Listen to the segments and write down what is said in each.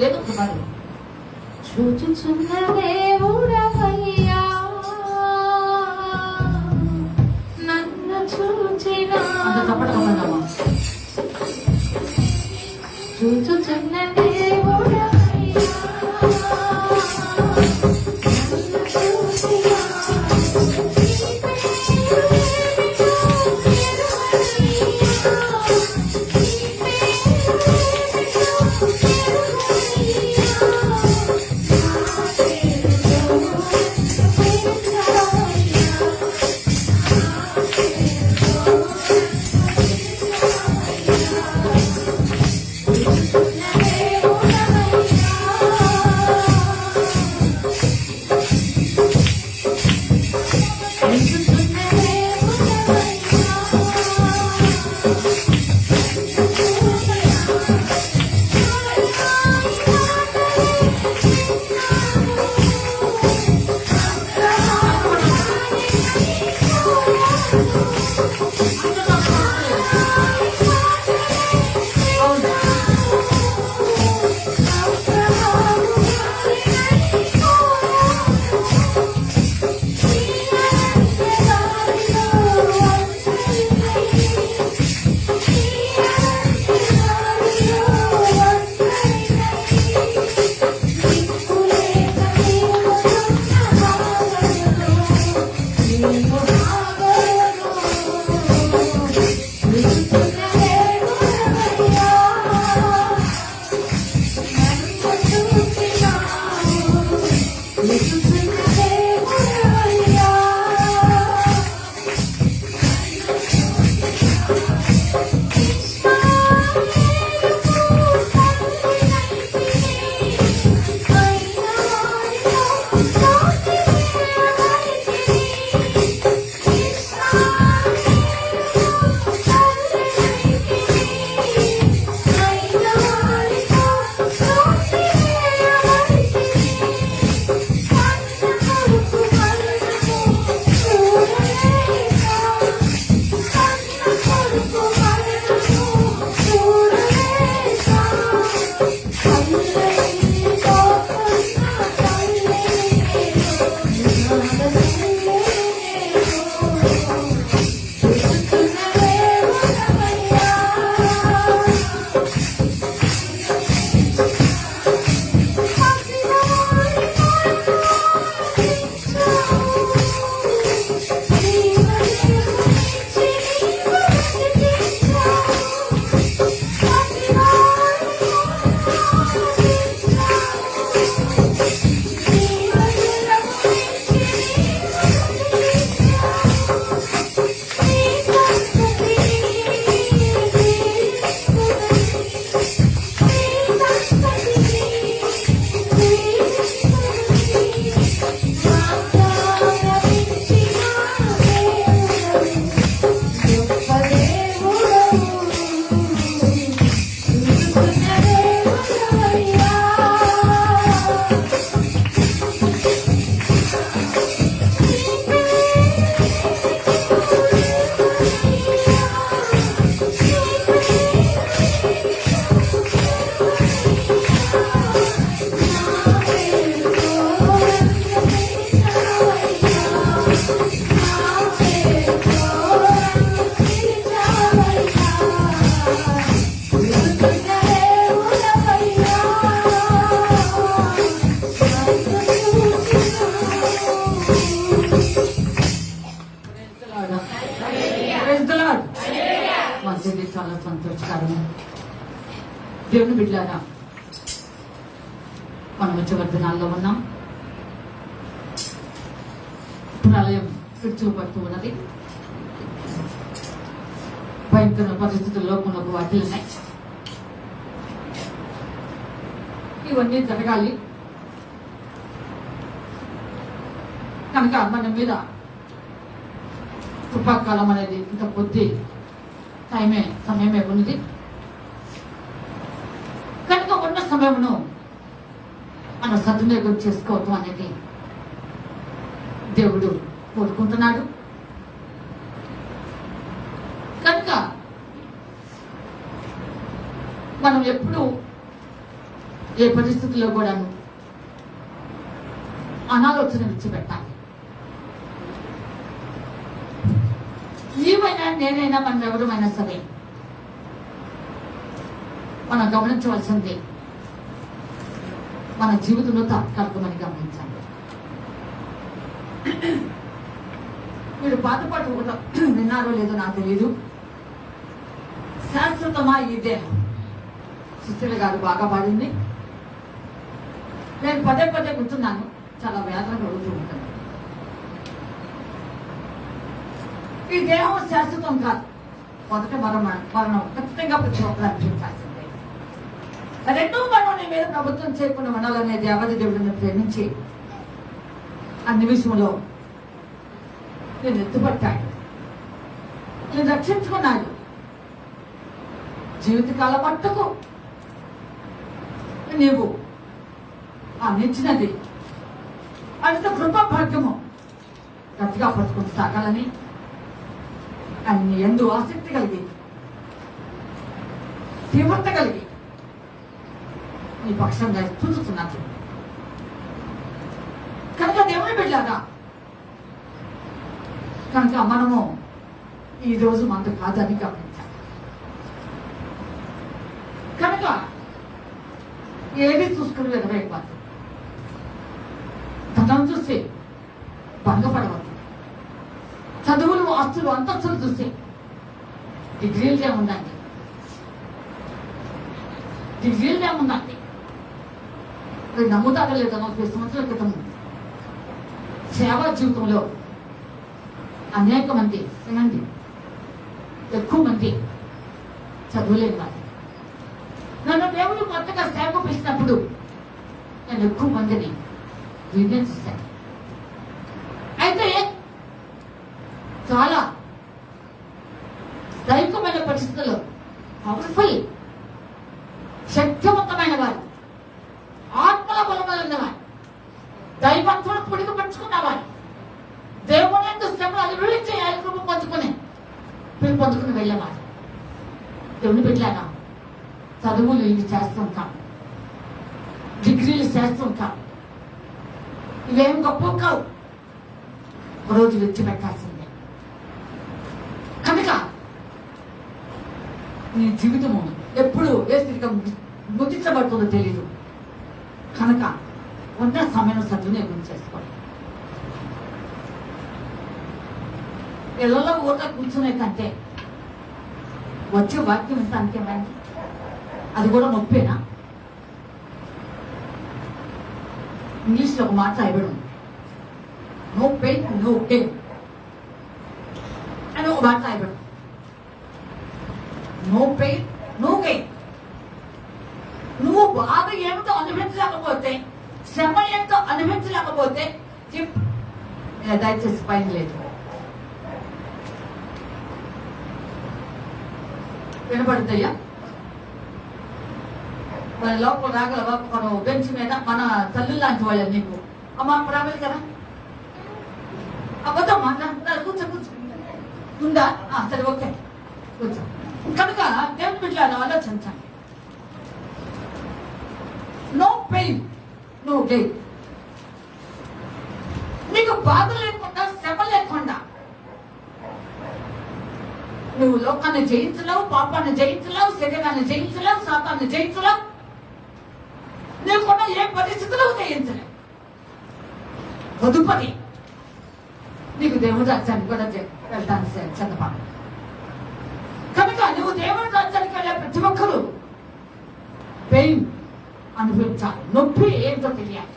లేదు కుమారు చూచుచున్న దేవుడవయ్యా నన్ను చూచిన అంత తప్పటమ్మా చూచుచున్న దేవుడవయ్యా చాలా సంతోషకరం. దేవుని బిడ్డలారా, మనం చివరి దినాల్లో ఉన్నాం. ప్రళయం చూపడుతూ ఉన్నది. భయంకర పరిస్థితుల్లో మనకు వాటిల్లున్నాయి. ఇవన్నీ జరగాలి కనుక మన మీద కృపాకాలం అనేది ఇంత కొద్ది సమయమే ఉన్నది కనుక ఉన్న సమయమును మనం సద్వినియోగం చేసుకోవటం అనేది దేవుడు కోరుకుంటున్నాడు. కనుక మనం ఎప్పుడు ఏ పరిస్థితుల్లో కూడాను అనాలోచన విడిచిపెట్టాలి. నీవైనా నేనైనా మనం ఎవరమైనా సరే మనం గమనించవలసింది మన జీవితంలో తాత్కాలికమని గమనించాలి. మీరు పాత కూడా విన్నారో లేదో నాకు తెలియదు. శాశ్వతమా ఈ దేహం, సుశీల గారు బాగా పాడింది. నేను పదే పదే కూర్చున్నాను, చాలా వేదన కలుగుతూ ఉంటాను. ఈ దేహం శాశ్వతం కాదు. మొదట మరణం ఖచ్చితంగా ప్రతి ఒక్కరు అనిపించాల్సిందే. రెండో మరణం నీ మీద ప్రభుత్వం చేయకుండా ఉండాలనే దేవత దేవుడిని ప్రేమించి ఆ నిమిషంలో నేను ఎత్తుపట్టాడు, నేను రక్షించుకున్నాడు. జీవితకాలం మట్టుకు నీవు ఆ నిచ్చినది అంత కృపా భాగ్యము గట్టిగా పట్టుకుని సాగాలని అన్ని ఎందు ఆసక్తి కలిగి తీవ్రత కలిగి నీ పక్షంగా చూస్తున్నాను. కనుక దేవుని బిడ్డలారా, కనుక మనము ఈ రోజు మనకు కాదని గమనించాలి. కనుక ఏది చూసుకుని వెనవేయకూడదు. ధనం చూసి భంగపడవద్దు. చదువులు, ఆస్తులు, అంతస్తులు చూసి డిగ్రీలే ఉందండి, డిగ్రీలే ఉందండి. నమ్ముతారో లేదో 40 సంవత్సరాల క్రితం సేవా జీవితంలో అనేక మంది వినండి, ఎక్కువ మంది చదువులేని వారు. నన్ను దేవుడు కొత్తగా సేవ పిలిచినప్పుడు నేను ఎక్కువ మందిని చూశాను. అయితే చాలా దైవికమైన పరిస్థితుల్లో పవర్ఫుల్, శక్తివంతమైన వారు, ఆత్మల బలమైన వారు, దైవత్వం పొడిగి పరుచుకున్నవారు, దేవుని యొక్క శ్రమలు అనుభవించి కృప పొందుకుని వెళ్ళేవారు. దేవుని బిడ్డలారా, చదువులు ఇవి చేస్తుంటాం, డిగ్రీలు చేస్తుంటాం, ఇవేం గొప్ప కావు, ఒకరోజు విడిచిపెట్టాల్సిందే. కనుక నీ జీవితము ఎప్పుడు ఏ స్థితిగా ముగించబడుతుందో తెలీదు. కనుక ఉన్న సమయం సద్వినియోగం చేసుకోండి. ఇళ్లలో ఊట కూర్చునే కంటే వచ్చే వాక్యం వింటానికేమైంది? అది కూడా నొప్పేనా? ఇంగ్లీష్లో ఒక మాట రాయబడి నో పెయిన్ నో గెయిన్ అని ఒక మాట రాయబడి. No pain no gain. నువ్వు బాధ ఏమిటో అనుభవించలేకపోతే, శ్రమ ఏంటో అనుభవించలేకపోతే దయచేసి పైన లేదు. వినపడుతుందయ్యా? మన లోపల రాగలవా? మనం బెంచ్ మీద మన తల్లి లాంటి వాళ్ళు నీకు అమ్మ రావాలి కదా, అబద్ధమ్మా కూర్చో కూర్చో ఉందా? సరే ఓకే కూర్చో. కనుక దేవుని బిడ్డలారా ఆలోచించండి. No pain no gain. నీకు బాధ లేకుండా, శ్రమ లేకుండా నువ్వు లోకాన్ని జయించలేవు, పాపాన్ని జయించలేవు, శరీరాన్ని జయించలేవు, శాతాన్ని జయించలేవు, నువ్వు కూడా ఏ పరిస్థితుల్లో జయించలేవు. తదుపరి నీకు దేవుడి రాజ్యానికి కూడా వెళ్ళడానికి సిద్ధపడాలి. కనుక నువ్వు దేవుడి రాజ్యానికి వెళ్ళే ప్రతి ఒక్కరూ పెయిన్ అనుభవించాలి, నొప్పి ఏంటో తెలియాలి.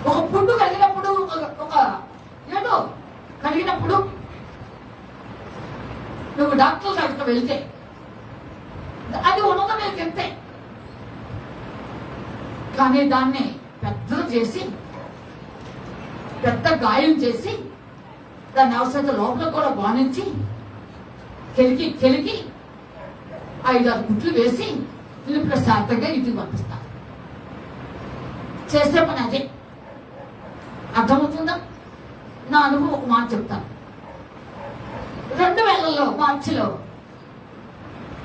ఒక పుండు కలిగినప్పుడు, ఒక ఏదో కలిగినప్పుడు నువ్వు డాక్టర్ దగ్గరికి వెళ్తే అది ఉన్నదని చెప్తే, కానీ దాన్ని పెద్దలు చేసి, పెద్ద గాయం చేసి, దాన్ని అవసరం లోపల కూడా బానించి కెలికి 5-6 గుట్లు వేసి వీళ్ళు ప్రశాంతంగా ఇంటికి పంపిస్తారు. చేసే పని అదే. అర్థమవుతుందా? నా అనుభవం ఒక మాట చెప్తాను. 2000లో మార్చిలో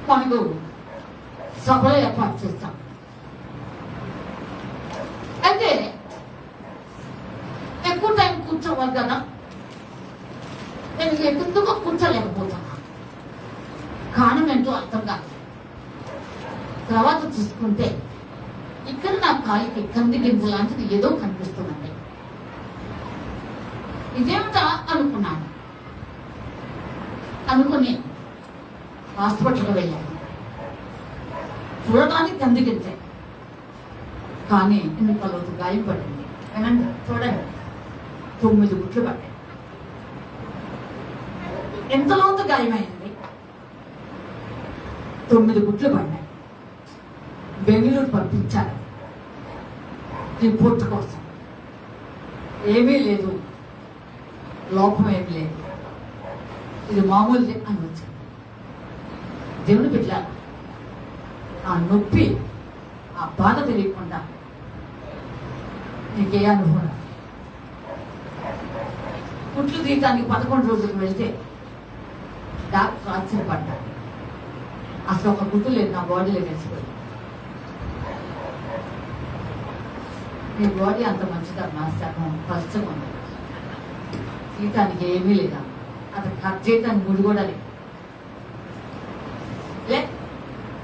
మనకు సభలో ఏర్పాటు చేస్తాం. అయితే ఎక్కువ టైం కూర్చోవాలి కదా, నేను ఎందుకో కూర్చోలేకపోతున్నా. కారణం ఏంటో అర్థం కాదు. తర్వాత చూసుకుంటే ఇక్కడ నా కాలికి కంది గింజ లాంటిది ఏదో కనిపిస్తుందండి. ఇదేమిటా అనుకున్నాను. అనుకుని హాస్పిటల్కి వెళ్ళాను. చూడడానికి కంది గింజ, కానీ ఎన్నికల్లో గాయం పడింది. వినండి, చూడండి, 9 గుట్లు పడ్డాయి. ఎంతలోతు గాయమైంది? 9 గుట్లు పడ్డాయి. బెంగళూరు పంపించారు రిపోర్ట్ కోసం. ఏమీ లేదు, లోపం ఏమీ లేదు, ఇది మామూలుదే అని వచ్చింది. దేవుని బిడ్డలారా, ఆ నొప్పి, ఆ బాధ తెలియకుండా నీకే అనుభవం. కుట్లు తీయటానికి 11 రోజులకు వెళ్తే డాక్టర్ ఆశ్చర్యపడ్డాడు. అసలు ఒక గుట్టు లేదు నా బాడీలో కలిసిపోయింది. నీ బాడీ అంత మంచిదమ్మా, సగం పలచగా ఉంది, తీయటానికి ఏమీ లేదా, అది కట్ చేయటానికి ముడి కూడా లేదు,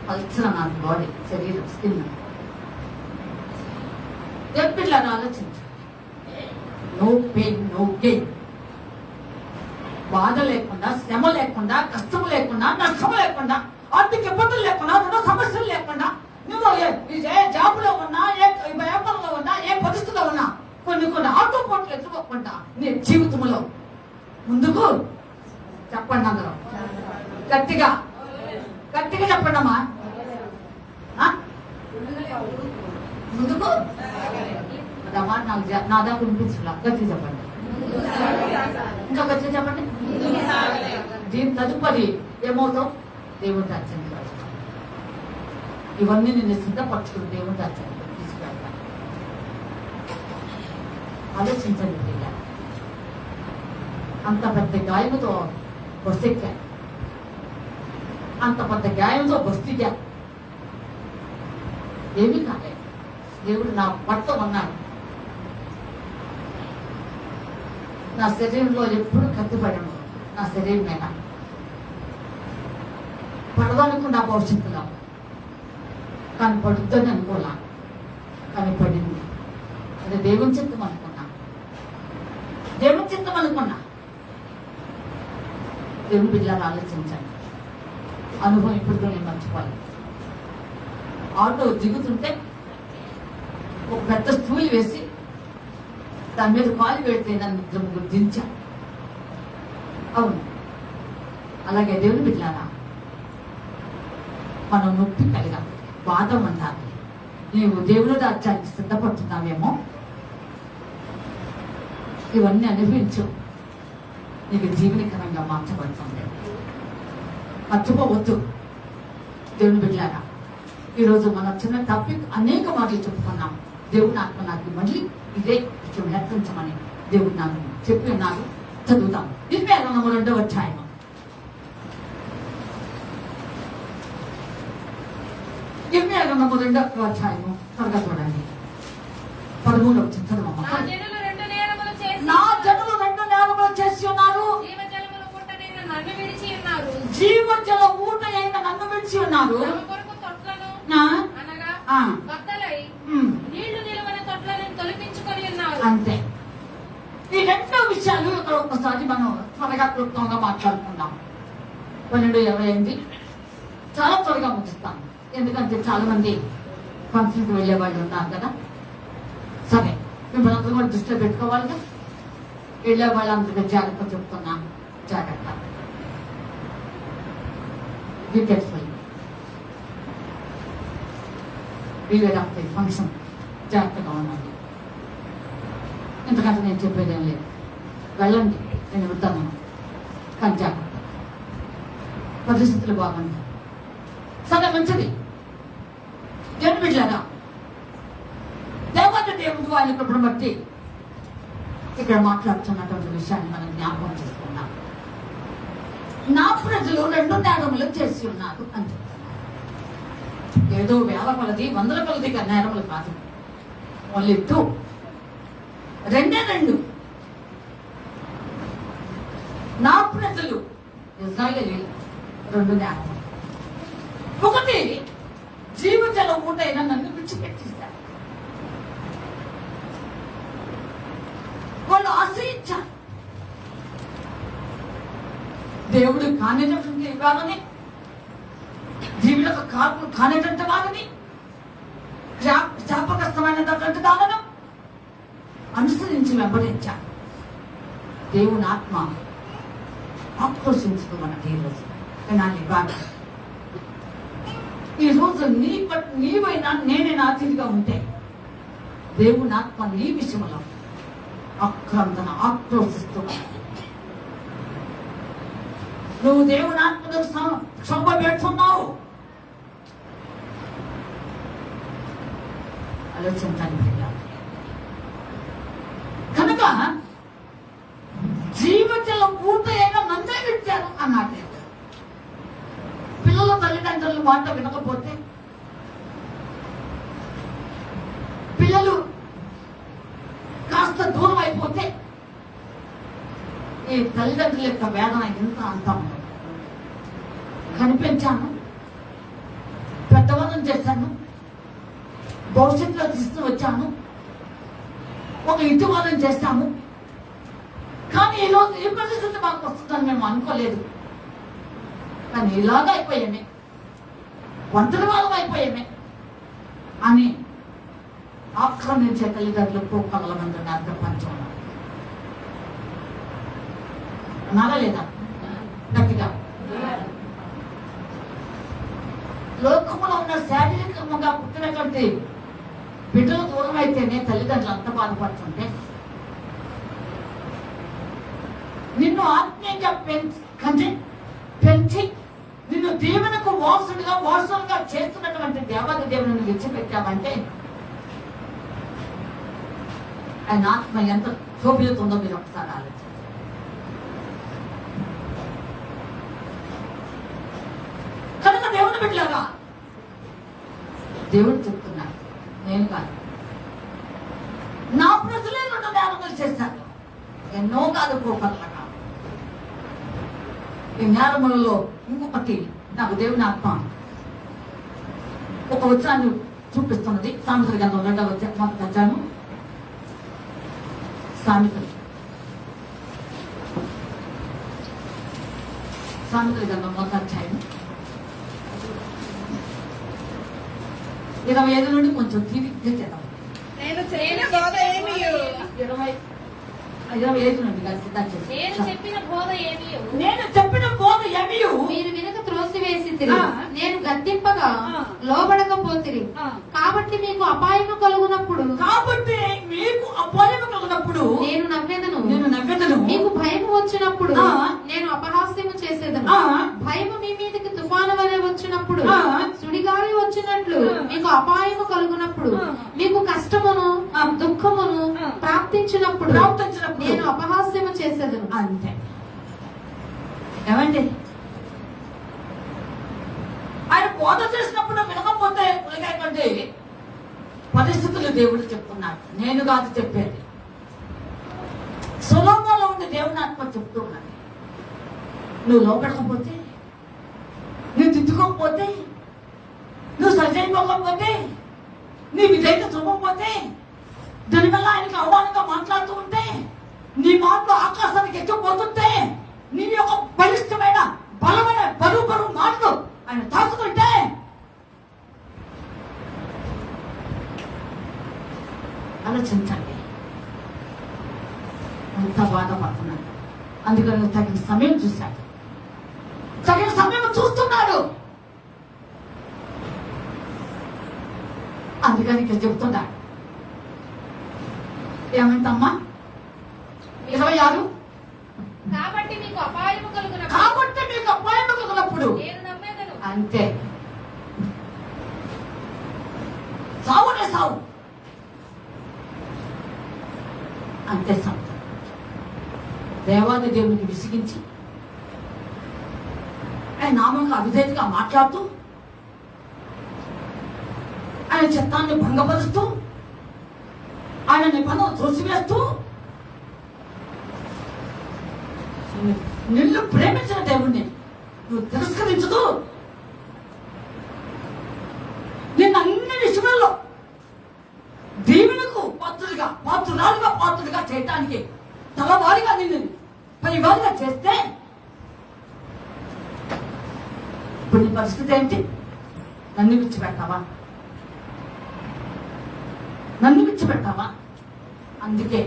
పలచన నా బాడీ, శరీరం, స్కిన్. ఎప్పుడు ఆలోచించు, నో పెయిన్ నో గెయిన్. బాధ లేకుండా, శ్రమ లేకుండా, కష్టం లేకుండా, నష్టం లేకుండా, ఆర్థిక ఇబ్బందులు లేకుండా, రుణ సమస్యలు లేకుండా, నువ్వు ఏ జాబులో ఉన్నా, ఏ వ్యాపారంలో ఉన్నా, ఏ పరిస్థితిలో ఉన్నా, కొన్ని ఆటోపోట్లు ఎదుర్కోకుండా నీ జీవితంలో ముందుకు చెప్పండి. అందరూ గట్టిగా గట్టిగా చెప్పండి అమ్మా. ముందుకు అదమ్మా, నా దాకా వినిపించలా, గట్టి చెప్పండి, ఇంకా గట్టి చెప్పండి. దీని తదుపరి ఏమవుతావు? దేవుడి రాజ్యానికి వెళ్తావు. ఇవన్నీ నిన్ను సిద్ధపరచుకుని దేవుడి రాజ్యానికి తీసుకువెళ్తాను. ఆలోచించండి ప్రియ. అంత పెద్ద గాయముతో బస్సు ఎక్కా, అంత పెద్ద గాయంతో బస్సు దిగా, ఏమీ కాలేదు. దేవుడు నా పట్ల ఉన్నాడు. నా శరీరంలో ఎప్పుడు కత్తిపడను, నా శరీరం మీద పడదనుకున్నా భవిష్యత్తులో, కానీ పడుద్దని అనుకోలా, కానీ పడింది. అది దేవుని చిత్తం అనుకున్నా, దేవుని చిత్తం అనుకున్నా. దేవుని బిడ్డలను ఆలోచించండి. అనుభవం ఇప్పుడు నేను మర్చిపోవాలి. ఆటో దిగుతుంటే ఒక పెద్ద స్టూల్ వేసి దాని మీద కాలు పెడితే నన్ను ముగ్గురు దించా. అవును, అలాగే దేవుని బిడ్డలారా, మనం నొప్పి కలగాలి, బాధ ఉండాలి. నీవు దేవుని రాజ్యానికి సిద్ధపడుతున్నావేమో, ఇవన్నీ అనుభవించు, నీకు జీవనకరంగా మార్చబడుతుంది. మర్చిపోవద్దు దేవుని బిడ్డలారా. ఈరోజు మనం చిన్న టాపిక్ అనేక మాటలు చెప్పుకున్నాం. దేవుడు నాకు మళ్ళీ ఇదే విషయం హెచ్చరించమని దేవుడు నాకు చెప్పి ఉన్నారు. చదువుతాం. 22వ అధ్యాయం. ఇర్మియా గ్రంథము 2వ అధ్యాయము త్వరగా చూడండి. 13వ వచనం చదవమ్మా. నా జనులు 2 నేరములు చేసి ఉన్నారు, జీవజల ఊట అయిన నన్ను విడిచి ఉన్నారు. అంతే. ఈ 2 విషయాలు ఇక్కడ ఒక్కసారి మనం త్వరగా క్లుప్తంగా మాట్లాడుకుందాం. 12:20 చాలా త్వరగా ముగిస్తాం, ఎందుకంటే చాలా మంది ఫంక్షన్కి వెళ్ళే వాళ్ళు ఉన్నారు కదా. సరే, మిమ్మల్ని అందరూ కూడా దృష్టిలో పెట్టుకోవాలిగా. వెళ్ళే వాళ్ళందరికీ జాగ్రత్త చెప్తున్నా, జాగ్రత్త. ఫంక్షన్ జాగ్రత్తగా ఉండండి. ఎందుకంటే నేను చెప్పేదేం లేదు, వెళ్ళండి, నేను వద్దాను, కానీ జాగ్రత్త. పరిస్థితులు బాగుంది, సరే మంచిది. దేవుని బిడ్డలారా, దేవుడు ఆయన కృపను బట్టి ఇక్కడ మాట్లాడుతున్నటువంటి విషయాన్ని మనం జ్ఞాపకం చేసుకున్నాం. నా ప్రజలు 2 నేరములు చేసి ఉన్నారు అని చెప్తున్నారు. ఏదో వేల కొలది వందల కొలది నేరములు కాదు, ఓన్లీ 2, రెండే 2. నా ప్రజలు ఇశ్రాయేలీయులు 2 నేరములు. ఒకటి, జీవజల ఊటైన నన్ను విడిచిపెట్టేశారు. వాళ్ళు ఆశ్రయించారు దేవుడు కానిటువంటి వారిని, జీవులకు కాపు కానిటువంటి వారిని, శాపగ్రస్తమైనటువంటి దానిని అనుసరించి వెంబడించారు. దేవుని ఆత్మ ఆక్రోశించుకున్నది ఈరోజు. వినాలి బాగా. ఈరోజు నీవైనా నేనైనా అతిథిగా ఉంటే దేవుని ఆత్మ నీ విషయంలో ఆక్రందన ఆక్రోశిస్తూ, నువ్వు దేవుని ఆత్మను క్షోభ పెడుతున్నావు. ఆలోచించండి. కనుక జీవజల ఊట అయినా మందే విడిచారు అన్నాడు. పిల్లల తల్లిదండ్రుల మాట వినకపోతే, పిల్లలు కాస్త దూరం అయిపోతే ఈ తల్లిదండ్రుల యొక్క వేదన ఎంత అంతా ఉంది. కనిపించాను, పెద్దవాళ్ళని చేశాను, భవిష్యత్తులో తీసుకుని వచ్చాను, ఒక ఇంటి వాళ్ళని చేస్తాము. కానీ ఈరోజు ఈ పరిస్థితి మాకు వస్తుందని మేము అనుకోలేదు. కానీ ఇలాగా అయిపోయామే, ఒంటరి వాళ్ళం అయిపోయామే అని ఆక్రమించే తల్లిదండ్రులు 200 మంది ఉన్నారు ప్రపంచంలో. ఉన్నారా లేదా? గట్టిగా. లోకంలో ఉన్న శారీరకంగా పుట్టినటువంటి బిడ్డలు దూరం అయితేనే తల్లిదండ్రులు అంత బాధపడుతుంటే, నిన్ను ఆత్మీయంగా పెంచి నిన్ను దేవునికి వారసులుగా చేస్తున్నటువంటి దేవాది దేవుని విడిచిపెట్టామంటే ఆయన ఆత్మ ఎంత శోభిస్తుందో మీరు ఒకసారి ఆలోచించండి. కనుక దేవుని బిడ్డలాగా దేవుడు చెప్తున్నాడు, నేను కాదు, నా ప్రజలే 2 నేరములు చేశారు. ఎన్నో కాదు, కోపట్లగా. ఈ నేరములలో ఇంకొకటి నాకు దేవుని ఆత్మ ఒక వచనాన్ని చూపిస్తున్నది. సామెతల గ్రంథం 2వ అధ్యాయము. సామెతల గ్రంథం 1వ అధ్యాయం 25 నుండి కొంచెం తీరిగ్గా చేద్దాం. 25 నుండి నేను చెప్పిన బోధ ఏమియు మీరు వినక త్రోసివేసితిరి, నేను గద్దింపగా లోబడకపోతిరి. కాబట్టి మీకు అపాయము కలుగునప్పుడు నేను నవ్వెదను. మీకు భయము వచ్చినప్పుడు నేను అపహాస్యము చేసేదను. భయము మీ మీదకి తుఫాను వలె వచ్చినప్పుడు, సుడిగాలి వచ్చినట్లు మీకు అపాయము కలుగునప్పుడు, మీకు కష్టమును దుఃఖమును ప్రాప్తించినప్పుడు నేను అపహాస్యము చేసేదను. అంతే. ఏమండి, ఆయన బోధ చేసినప్పుడు వినకపోతే ఉలగైపోతే పరిస్థితులు దేవుడు చెప్తున్నాడు, నేను కాదు చెప్పేది. సొలొమోనులో ఉండి దేవుని ఆత్మ చెప్తూ ఉన్నది, నువ్వు లోపడకపోతే, నువ్వు దిద్దుకోకపోతే, నువ్వు సరిచేయకపోతే, నీ విధేయత చూపకపోతే, దానివల్ల ఆయనకు అవమానంగా మాట్లాడుతూ ఉంటే, నీ మాటలు ఆకాశానికి ఎక్కిపోతుంటే, నీ యొక్క బలిష్టమైన బలమైన బరువు మాటలు ఆయన తాకుతుంటే, ఆలోచించండి. అంత బాధపడుతున్నాడు. అందుకని తగిన సమయం చూశాడు, తగిన సమయం చూస్తున్నాడు. అందుకని ఇక్కడ చెబుతున్నాడు. ఏమంటమ్మా? 26. కాబట్టి మీకు అపాయము కలుగునప్పుడు నేను నమ్మేదను. అంతే. సావునే సావు, అంతే సంత. దేవాది దేవునికి విసిగించి ఆయన నామంగా అవిధేయతగా మాట్లాడుతూ ఆయన చిత్తాన్ని భంగపరుస్తూ, ఆయన నిబంధన త్రోసివేస్తూ, నిన్ను ప్రేమించిన దేవుణ్ణి నువ్వు తిరస్కరించదు. నిన్ను అన్ని విషయాల్లో దీవెనకు పాత్రురాలుగా చేయటానికి తలవారిగా నిన్ను పైవారిగా చేస్తే ఇప్పుడు నీ పరిస్థితి ఏంటి? నన్ను విడిచిపెట్టావా? నన్ను విడిచిపెట్టావా? అందుకే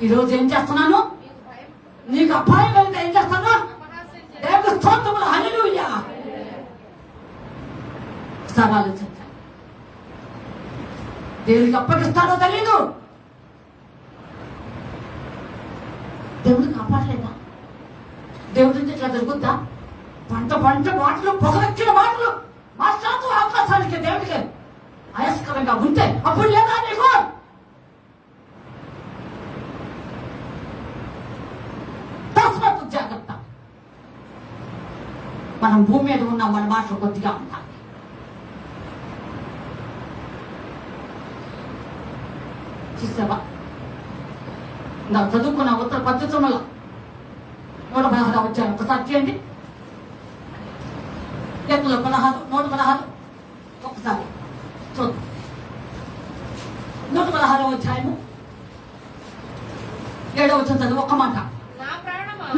ఈరోజు ఏం చేస్తున్నాను? మీకు భయం నీకు అపాయం కలిగితే ఏం చేస్తాను? అపహాస్యం చేసి దేవుడు స్తోత్రములు, హల్లెలూయా. సవాలు చెప్తాను. దేవుడికి అప్పగిస్తాడో తెలీదు. దేవుడు కాపాడలేదా? దేవుడికి ఇట్లా జరుగుద్దా? పంట మాటలు, పొగరెక్కిన మాటలు మాట్లాడుతూ ఆకాశానికి దేవుడికి అయస్కరంగా ఉంటే అప్పుడు లేదా నీకు? తస్మాత్తు జాగ్రత్త. మనం భూమి మీద ఉన్నాం, మన మాటలు కొద్దిగా ఉంటాం. చూసావా? నా చదువుకున్న ఉత్తర పద్ధతులలో 116 వచ్చాను. ఒకసారి చేయండి. ఎత్తులో 116 ఒకసారి చూద్దాం. 116 అధ్యాయము 7వ వచనం చదువు. ఒక్క మాట.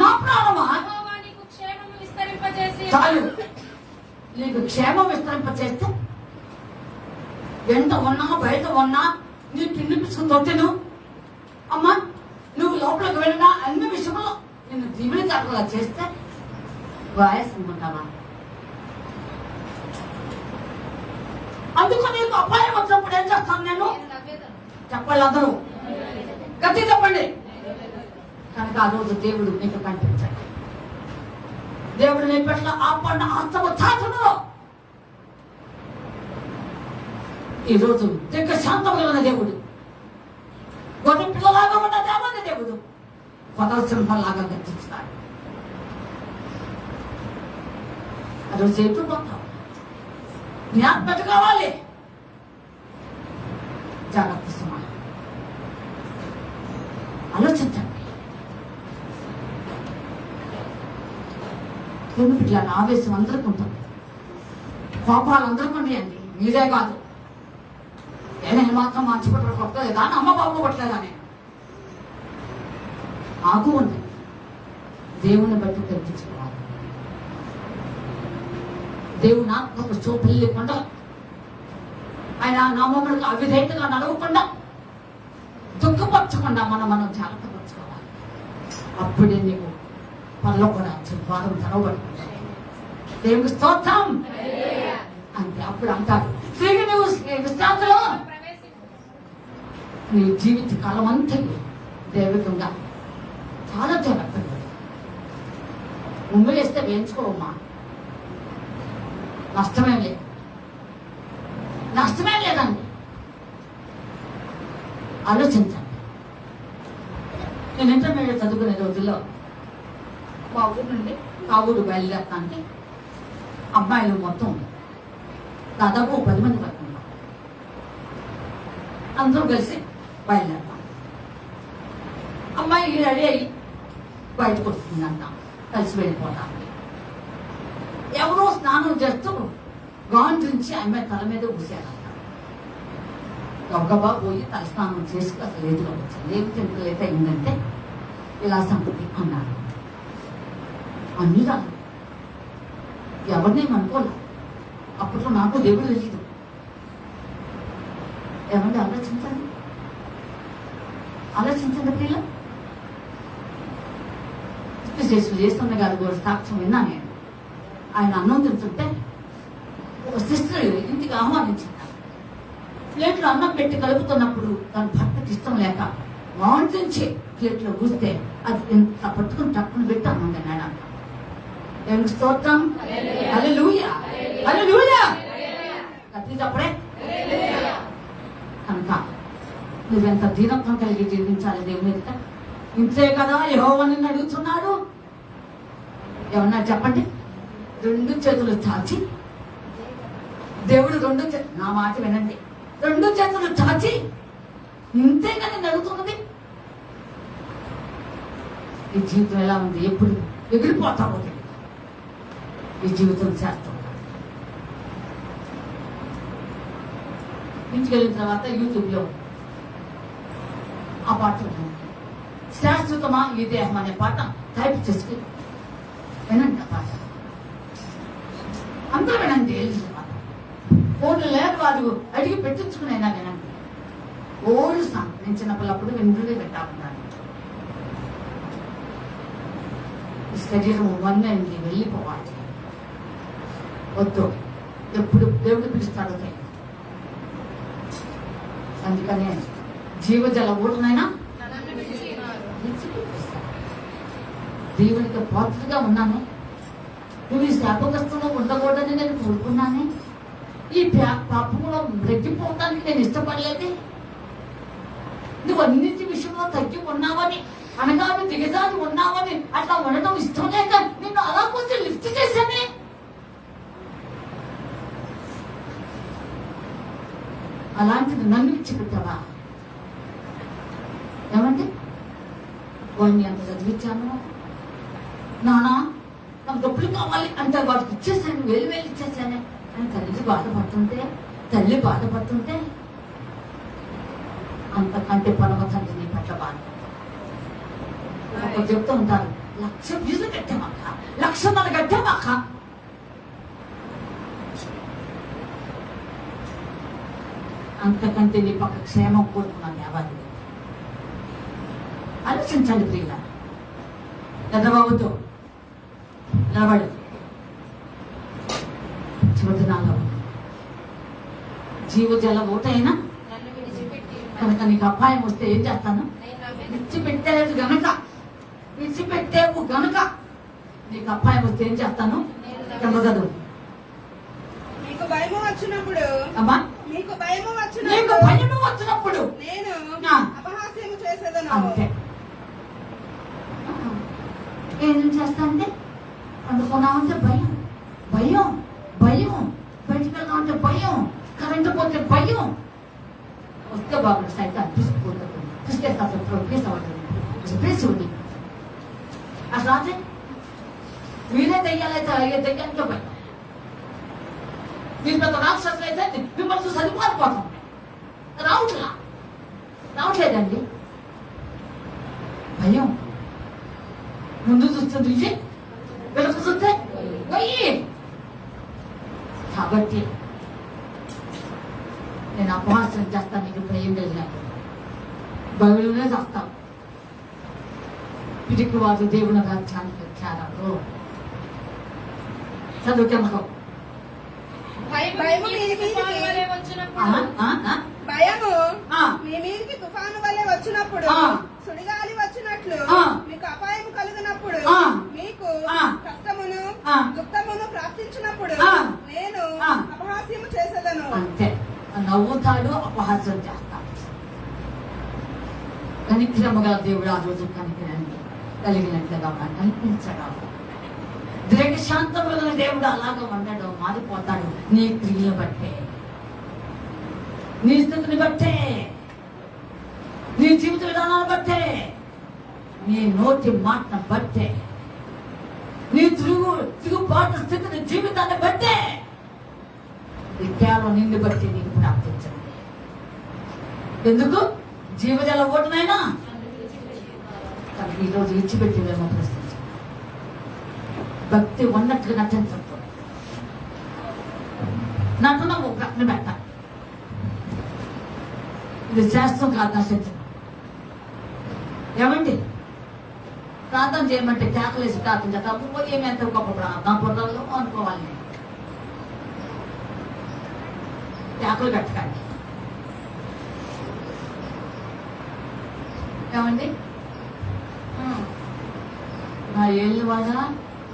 నా ప్రాణమా యెహోవా నీకు క్షేమము విస్తరింపజేసి చాలు. నీకు క్షేమం విస్తరింపచేస్తే ఎంత ఉన్నా బయట ఉన్నా నీ తిండి పిసుకుని తొట్టిను అమ్మా, నువ్వు లోపలికి వెళ్ళినా అన్ని విషయంలో నిన్ను దీవెనకరంగా చేస్తే వాయసుకుంటావా? అందుకు నీకు అపాయం వచ్చినప్పుడు ఏం చేస్తాను నేను? నేను నవ్వేదను. చెప్పాలి అందరూ గట్టి చెప్పండి. కనుక ఆ రోజు దేవుడు నీకు కనిపించాడు. దేవుడు నీ పట్ల ఆపన్న హస్తము చాటును. ఈరోజు శాంతం కలిగిన దేవుడు, గొర్రె పిల్లలాగా ఉన్న దేవాన్ని దేవుడు పదసింహలాగా గర్జిస్తాడు. అదొక చేతులు పోతావు. నీ ఆత్మత కావాలి. జాగ్రత్త సుమా, ఆలోచించండి. ఎందుకు ఇట్లా ఆవేశం అందరికీ ఉంటుంది, కోపాలు అందరికీ ఉన్నాయండి. మీరే కాదు. నేను మాత్రం మంచిపట్ల కొట్టలేదా అని అమ్మ బాబు కొట్టలేదా? నేను ఆగు ఉంది. దేవుని బట్టి తెప్పించుకోవాలి. దేవుని ఆత్మకు చూపెళ్ళి కొండ ఆయన నామములకు అవిధేయతగా నడవకుండా, దుఃఖపరచకుండా మనం జాగ్రత్తపరచుకోవాలి. అప్పుడే నీకు పనిలో కూడా వారం తెరవబడుతుంది. దేవునికి స్తోత్రం అంటే అప్పుడు అంటారు, తిరిగి నువ్వు విశ్రాంతిలో ప్రవేశించు. నీ జీవిత కాలం అంతా దైవికంగా చాలా జాగ్రత్తగా ముందు వేస్తే వేయించుకోవమ్మా. నష్టమే లేదండి. ఆలోచించండి. నేను ఇంటర్మీడియట్ చదువుకునే రోజుల్లో మా ఊరు నుండి ఆ ఊరు బయలుదేరతానికి అబ్బాయిలు మొత్తం దాదాపు 10 మంది వరకు ఉన్నారు. అందరూ కలిసి బయలుదేరతాం. అమ్మాయి రెడీ అయ్యి బయటకు వస్తుందంట, కలిసి వెళ్ళిపోతాను. ఎవరో స్నానం చేస్తూ గాండ్రించి అమ్మాయి తల మీద ఊసారంట. గబగబా పోయి తల స్నానం చేసి అసలు ఎదురు వచ్చింది. ఏమి తింటలైతే అయిందంటే ఇలా సంగతి అన్నారు. అన్నీ రాదు, ఎవరినేమనుకోలే. అప్పట్లో నాకు దేవుడు తెలియదు. ఏమంటే ఆలోచించండి పిల్ల. చేస్తున్న గారు కూడా సాక్ష్యం విన్నా నేను. ఆయన అన్నం తింటుంటే ఒక సిస్టర్ ఇంటికి ఆహ్వానించింది. ప్లేట్లో అన్నం పెట్టి కలుపుతున్నప్పుడు తన భర్తకి ఇష్టం లేక వాంటించి ప్లేట్లో కూస్తే అది ఎంత పట్టుకుని తప్పును పెట్టి అన్నం తిన్నాడు. దేవునికి స్తోత్రం, హల్లెలూయా, హల్లెలూయా. గట్టి చెప్పడే. కనుక నువ్వెంత దీనత్వం కలిగి జీవించాలి దేవుని ఎదుట. ఇంతే కదా యెహోవా నిన్ను అడుగుతున్నాడు. ఏమన్నా చెప్పండి. 2 చేతులు చాచి దేవుడు నా మాట వినండి, 2 చేతులు చాచి ఇంతేగా నేను అడుగుతున్నది. ఈ జీవితం ఎలా ఉంది, ఎప్పుడు ఎగిరిపోతామో తెలియదు. ఈ జీవితం చేస్తాం. ఇంటికి వెళ్ళిన తర్వాత యూట్యూబ్లో ఆ పాట ఉంది, శాశ్వతమా ఈ దేహం అనే పాట టైప్ చేసుకుని వినండి. ఆ పాట అందరూ వినండి. ఫోన్లు లేదు, వాళ్ళు అడిగి పెట్టించుకునైనా వినండి. ఓల్డ్ సాంగ్, నేను చిన్నపిల్లప్పుడు వింటూనే పెట్టాకున్నాను. ఈ శరీరం వన్నైంది, వెళ్ళిపోవాలి. వద్దు, ఎప్పుడు దేవుడు పిలుస్తాడో తెలియదు. అందుకనే జీవజల ఊటనైనా దేవునికి పాత్రగా ఉన్నాను. నువ్వు ఈ శాపగ్రస్తంలో ఉండకూడదని నేను కోరుకున్నానే. ఈ పాపంలో రెగ్గిపోవడానికి నేను ఇష్టపడలేదే. నువ్వు అన్నింటి విషయంలో తగ్గి ఉన్నావని, అనగా దిగజారి ఉన్నావని, అట్లా ఉండడం ఇష్టం లేక నిన్ను అలా కొంచెం లిఫ్ట్ చేశానే. అలాంటిది నన్ను విడిచిపెట్టావా? ఏమండి, వాడిని ఎంత చదివించాను, నానా నాకు డబ్బులు కావాలి అంటే వాడికి ఇచ్చేసాను, వేలు ఇచ్చేసానే అని తల్లి బాధపడుతుంటే అంతకంటే పరమ తండ్రి నీ పట్ల బాధ. చెప్తూ ఉంటారు, 1,00,000 ఫీజులు కట్టామక్క, 1,00,000 కట్టామక్క. అంతకంటే నీ పక్క క్షేమం కోరుకున్నాను. ఎవరి ఆలోచించండి ప్రియుల. పెద్దబాబుతో నిలబడు. చివరినాలో జీవజల ఊటైనా కనుక నీకు అపాయం వస్తే ఏం చేస్తాను? విడిచిపెట్టేది గనక, విడిచిపెట్టేవు గనక నీకు అపాయం వస్తే ఏం చేస్తాను? చదువు. మీకు భయము వచ్చినప్పుడు, అమ్మా మీకు భయము వచ్చినప్పుడు నేను అపహాస్యము చేసేదను. అంతే. ఏం చేస్తా అంటే అందుకున్నామంటే భయం, భయం, భయం. బయటికి వెళ్దామంటే భయం, కరెంటు పోతే భయం. వస్తే బాగుంది, సైతం తీసుకుపోతుంది, తీసుకేస్తుంది. అసలు అదే మీరే దెయ్యాలైతే అయ్యే దెయ్యానికే భయం. మీరు పెద్ద రాక్షసులు అయితే మిమ్మల్ని చూసి సరిపోతాం. రావట్లేదండి. భయం. ముందు చూస్తుంది విజయ్, వెనక చూస్తే పోయి. కాబట్టి నేను అపహాస్యం చేస్తాను. నీకు భయం కలిగినప్పుడు బైబిల్లోనే చేస్తాం. పిడికి వారు దేవుని రాజ్యానికి వచ్చారు. చదువుకెందుకో భయము మీ మీదికి తుఫాను వల్లే వచ్చినప్పుడు, సుడిగాలి వచ్చినట్లు మీకు అపాయం కలిగినప్పుడు, మీకు కష్టమును దుఃఖమును ప్రాప్తించినప్పుడు నేను అపహాస్యము చేసేదను. అంతే, నవ్వుతాడు, అపహాస్యం చేస్తాడు. కనిక్రమ గల దేవుడు ఆ రోజు కలిగినట్లుగా కనిపించగలడు. దీర్ఘశాంతముల దేవుడు అలాగా ఉండడు, మారిపోతాడు. నీ క్రియలు బట్టే, నీ స్థితిని బట్టే, నీ జీవిత విధానాన్ని బట్టే, నీ నోటి మాటను బట్టే, నీ తిరుగుబాటు స్థితిని జీవితాన్ని బట్టే, ఈ కేవలం నిన్ను బట్టి నీకు ప్రాప్తించండి. ఎందుకు? జీవజల ఓటునైనా ఈరోజు విడిచిపెట్టేదేమో ప్రశ్నించండి. భక్తి ఉన్నట్టుగా నటించదు. నటన ఒక ప్రశ్న పెట్ట, ఇది శాస్త్రం కాదు. నటించడం ఏమండి? ప్రార్థన చేయమంటే కేకలేసి ప్రార్థన చేస్తా. ఏమెంత గొప్ప ప్రార్థన పొరలో అనుకోవాలి. కేకలు పెట్టకండి. ఏమండి? నా ఏళ్ళు వాళ్ళ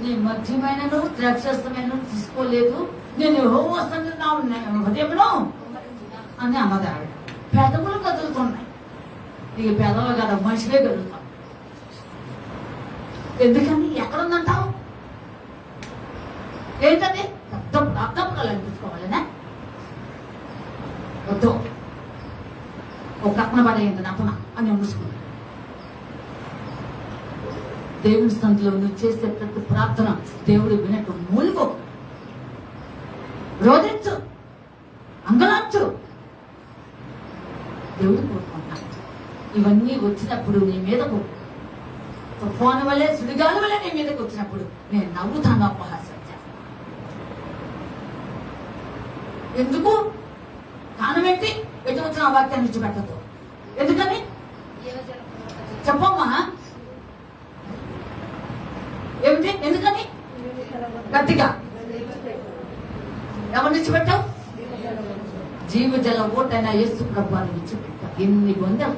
నీ మధ్యమైనను ద్రాక్షమైన తీసుకోలేదు, నేను యెహోవాను నా హృదయంలో అని అన్నది ఆవిడ. పెదవులు కదులుతున్నాయి. ఇక పెదవులు కదా, మనిషివే కదులుతాం. ఎందుకని? ఎక్కడుందంటావు? ఏంటది? అర్థం అనిపించుకోవాలనే పక్కన పడేయండి నపన అని ఉంచుకున్నాడు. దేవుని సందులో నువ్వు చేసే ప్రతి ప్రార్థన దేవుడు వినట్టు మూలుకో, రోధించు, అంగలార్చు. దేవుడు కోరుకుంటాడు. ఇవన్నీ వచ్చినప్పుడు నీ మీదకు తుఫాను వల్లే సుడిగాలి వల్లే నీ మీదకి వచ్చినప్పుడు నేను నవ్వుతాను, అపహాస్యం చేస్తాను. ఎందుకు? కారణం ఏంటి? ఎటు వచ్చిన ఆ వాక్యాన్ని విడిచిపెట్టదు. ఎందుకని చెప్పమ్మా, ఏమిటి? ఎందుకని? గట్టిగా ఎవరిని విడిచిపెట్టావు? జీవజల ఓటైన యేసు ప్రభువాన్ని విడిచిపెట్టావు. ఇన్ని పొందావు,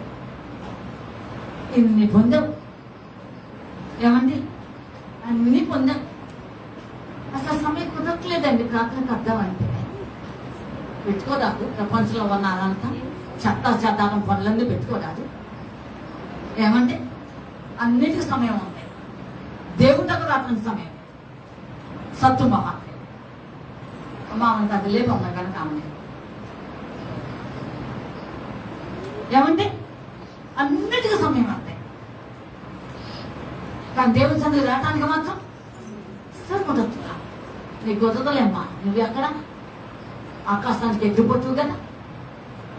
ఇన్ని పొందావు. ఏమండి? అన్ని పొందావు. అసలు సమయం కుదరట్లేదండి ప్రార్థనకు అర్థం అంటే. పెట్టుకోరాదు, ప్రపంచంలో ఉన్నారంతా చెత్త చెత్తారం పనులన్నీ పెట్టుకోరాదు. ఏమండి? అన్నిటికీ సమయం ఉంది. దేవుడికి రాత్రి సమయం. సత్తు మహా అమ్మంత అది లేపమ్మ కనుక ఆమె ఏమంటే అన్నిటికీ సమయం అంతే. కానీ దేవుడి సందుకు రావడానికి మాత్రం సరిపోతుందా? నీకు కుదరలేమ్మా. నువ్వు ఎక్కడ ఆకాశానికి ఎగిరిపోతువు కదా.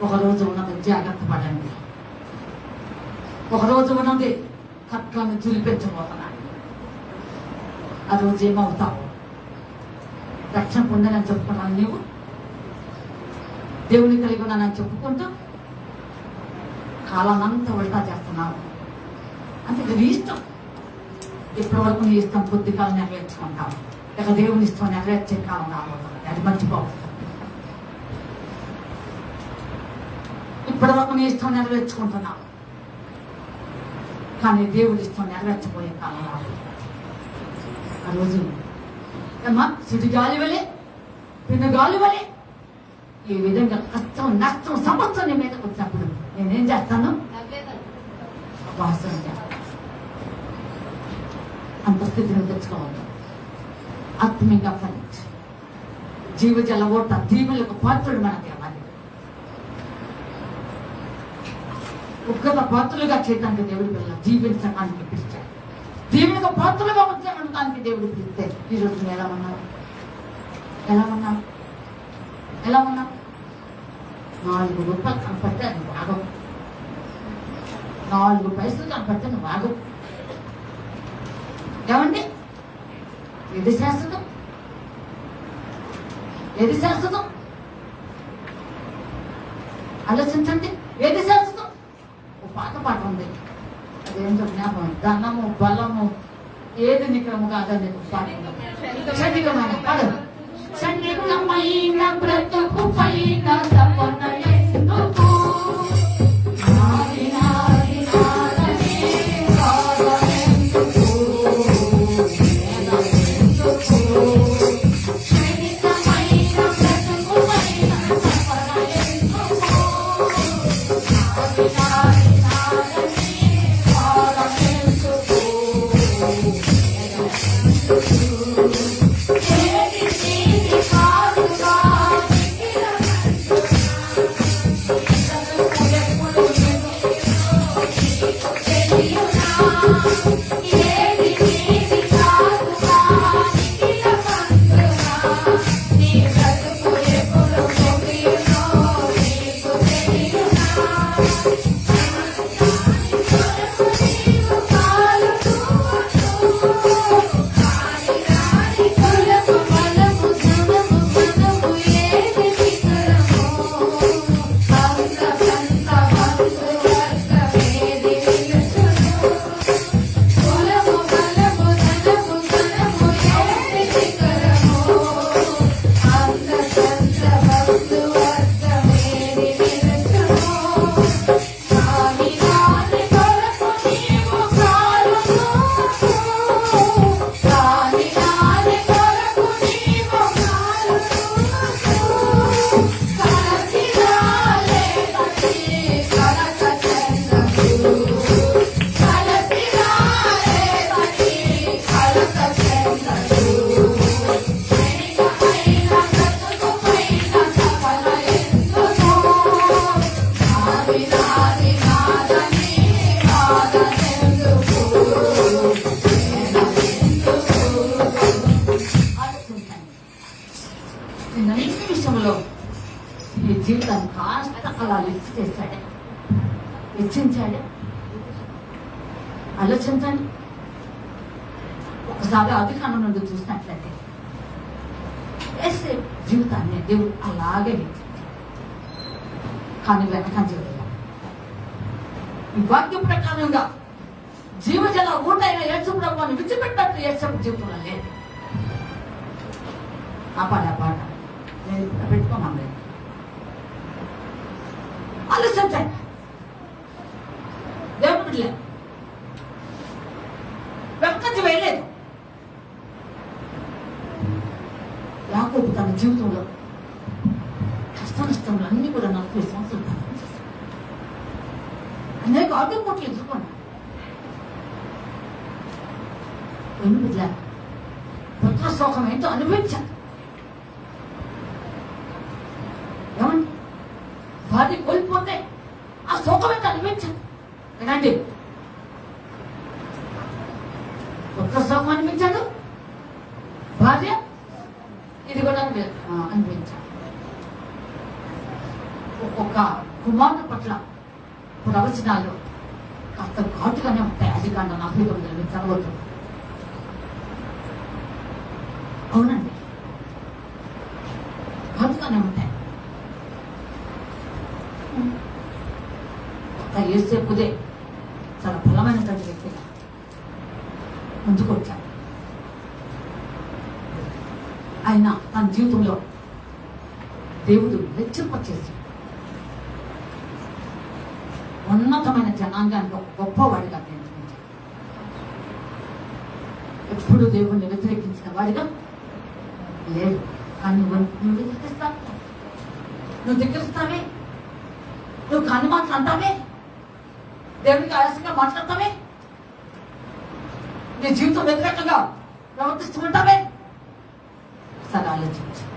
ఒకరోజు ఉన్నది జాగ్రత్త పడండి. ఒకరోజు ఉన్నది కట్లను చులిపించబోతున్నాడు. ఆ రోజు ఏమవుతావు? రక్షణ పొందనని చెప్పుకున్నాను నీవు, దేవుని కలిగి ఉన్నానని చెప్పుకుంటూ కాలానంతా వృధా చేస్తున్నావు. అంటే ఇది ఇష్టం. ఇప్పటి వరకు నీ ఇష్టం కొద్ది కాలం నెరవేర్చుకుంటావు. ఇక దేవుని ఇష్టం నెరవేర్చే కాలం రాబోతుంది. అది మర్చిపోవు. ఇప్పటి వరకు నీ ఇష్టం నెరవేర్చుకుంటున్నావు, కానీ దేవుడి ఇష్టం నెరవేర్చబోయే కాలం రాబోతుంది. ఆ రోజు అమ్మా సుడి గాలి వలె పిన్న గాలి వలె ఈ విధంగా కష్టం నష్టం సమస్య నీ మీదకి వచ్చినప్పుడు నేనేం చేస్తాను? ఉపవాసం చేస్తాను. అంత స్థితిని తెచ్చుకోవాలి. ఆత్మీయంగా ఫలించి జీవజల ఓట దీవులకు పాత్రుడు మనకి అవ్వాలి. ఉగ్రత పాత్రలుగా చేయడానికి దేవుడి పిల్లలు జీవించడానికి పిలిచాడు. దేవునికి పాత్రలుగా ఉండడానికి దేవుడు పిలిస్తే ఈరోజు నువ్వు ఎలా ఉన్నావు? ఎలా ఉన్నావు? ఎలా ఉన్నావు? 4 రూపాయలు కనపడితే అది వాగవు. 4 పైసలు కనపడితే నువ్వు వాగవు. ఏమండి? ఏది శాశ్వతం? ఏది శాశ్వతం? ఆలోచించండి. ఏది శాశ్వతం? ఓ పాట ఉంది, అదేంటో జ్ఞాపకం. ధనము బలము ఏది నికరము కాదని పాట. క్షణికమైన పడు. క్షణికమైన బ్రతుకు పైన తపన ఎందుకు? అలా లిఫ్ట్ చేశాడు, హెచ్చించాడు. ఆలోచించండి, ఒకసారి అధికారం నుండి చూసినట్లయితే యేసు జీవితాన్ని దేవుడు అలాగే హెచ్చించాడు. కానీ వెనకంజ ఈ వాక్య ప్రకారంగా జీవజల ఊటైన యేసు ప్రభువుని విడిచిపెట్టినట్టు యేసు జీవితంలో లేదు. ఆ పాట నేను పెట్టుకున్నాను. లేదు, ఆలోచించండి. దేవుడు లేదు, వెనకంజ వేయలేదు. యాకోబు తన జీవితంలో కష్ట నష్టంలో అన్ని కూడా 40 సంవత్సరాలు ప్రార్థన చేశాడు. అనేక ఆటంకులు ఎదుర్కొన్నాడు. ఎందుకు పుత్ర శోకం ఏంటో అనుభవించాడు. ఏమండి, భార్య కోల్పోతే ఆ శోకం ఏంటో అనుభవించాడు. ఏనండి, పుత్ర శోకం అనిపించాడు, భార్య ఇది కూడా అనిపించాడు. ఒక్కొక్క కుమారుడు పట్ల ప్రవచనాలు కాస్త ఘాటుగానే ఉంటాయి. అది కాండ 49 చదవద్దు. అవునండి, ఘాటుగానే ఉంటాయి. యేసేపుదే చాలా బలమైనటువంటి వ్యక్తిగా ముందుకు వచ్చాడు. ఆయన తన జీవితంలో దేవుడు హెచ్చింపచేసి ఉన్నతమైన జనాంగానికి ఒక గొప్పవాడిగా నిర్మించాడు. ఎప్పుడు దేవుణ్ణి వ్యతిరేకించిన వాడిగా లేదు. కానీ నువ్వు ధిక్కరిస్తావు, నువ్వు ధిక్కరిస్తావే, నువ్వు కాని మాటలు అంటావే, దేవునికి ఆలస్యంగా మాట్లాడతావే, నీ జీవితం వ్యతిరేకంగా ప్రవర్తిస్తూ ఉంటావే. సరే ఆలోచించాలి.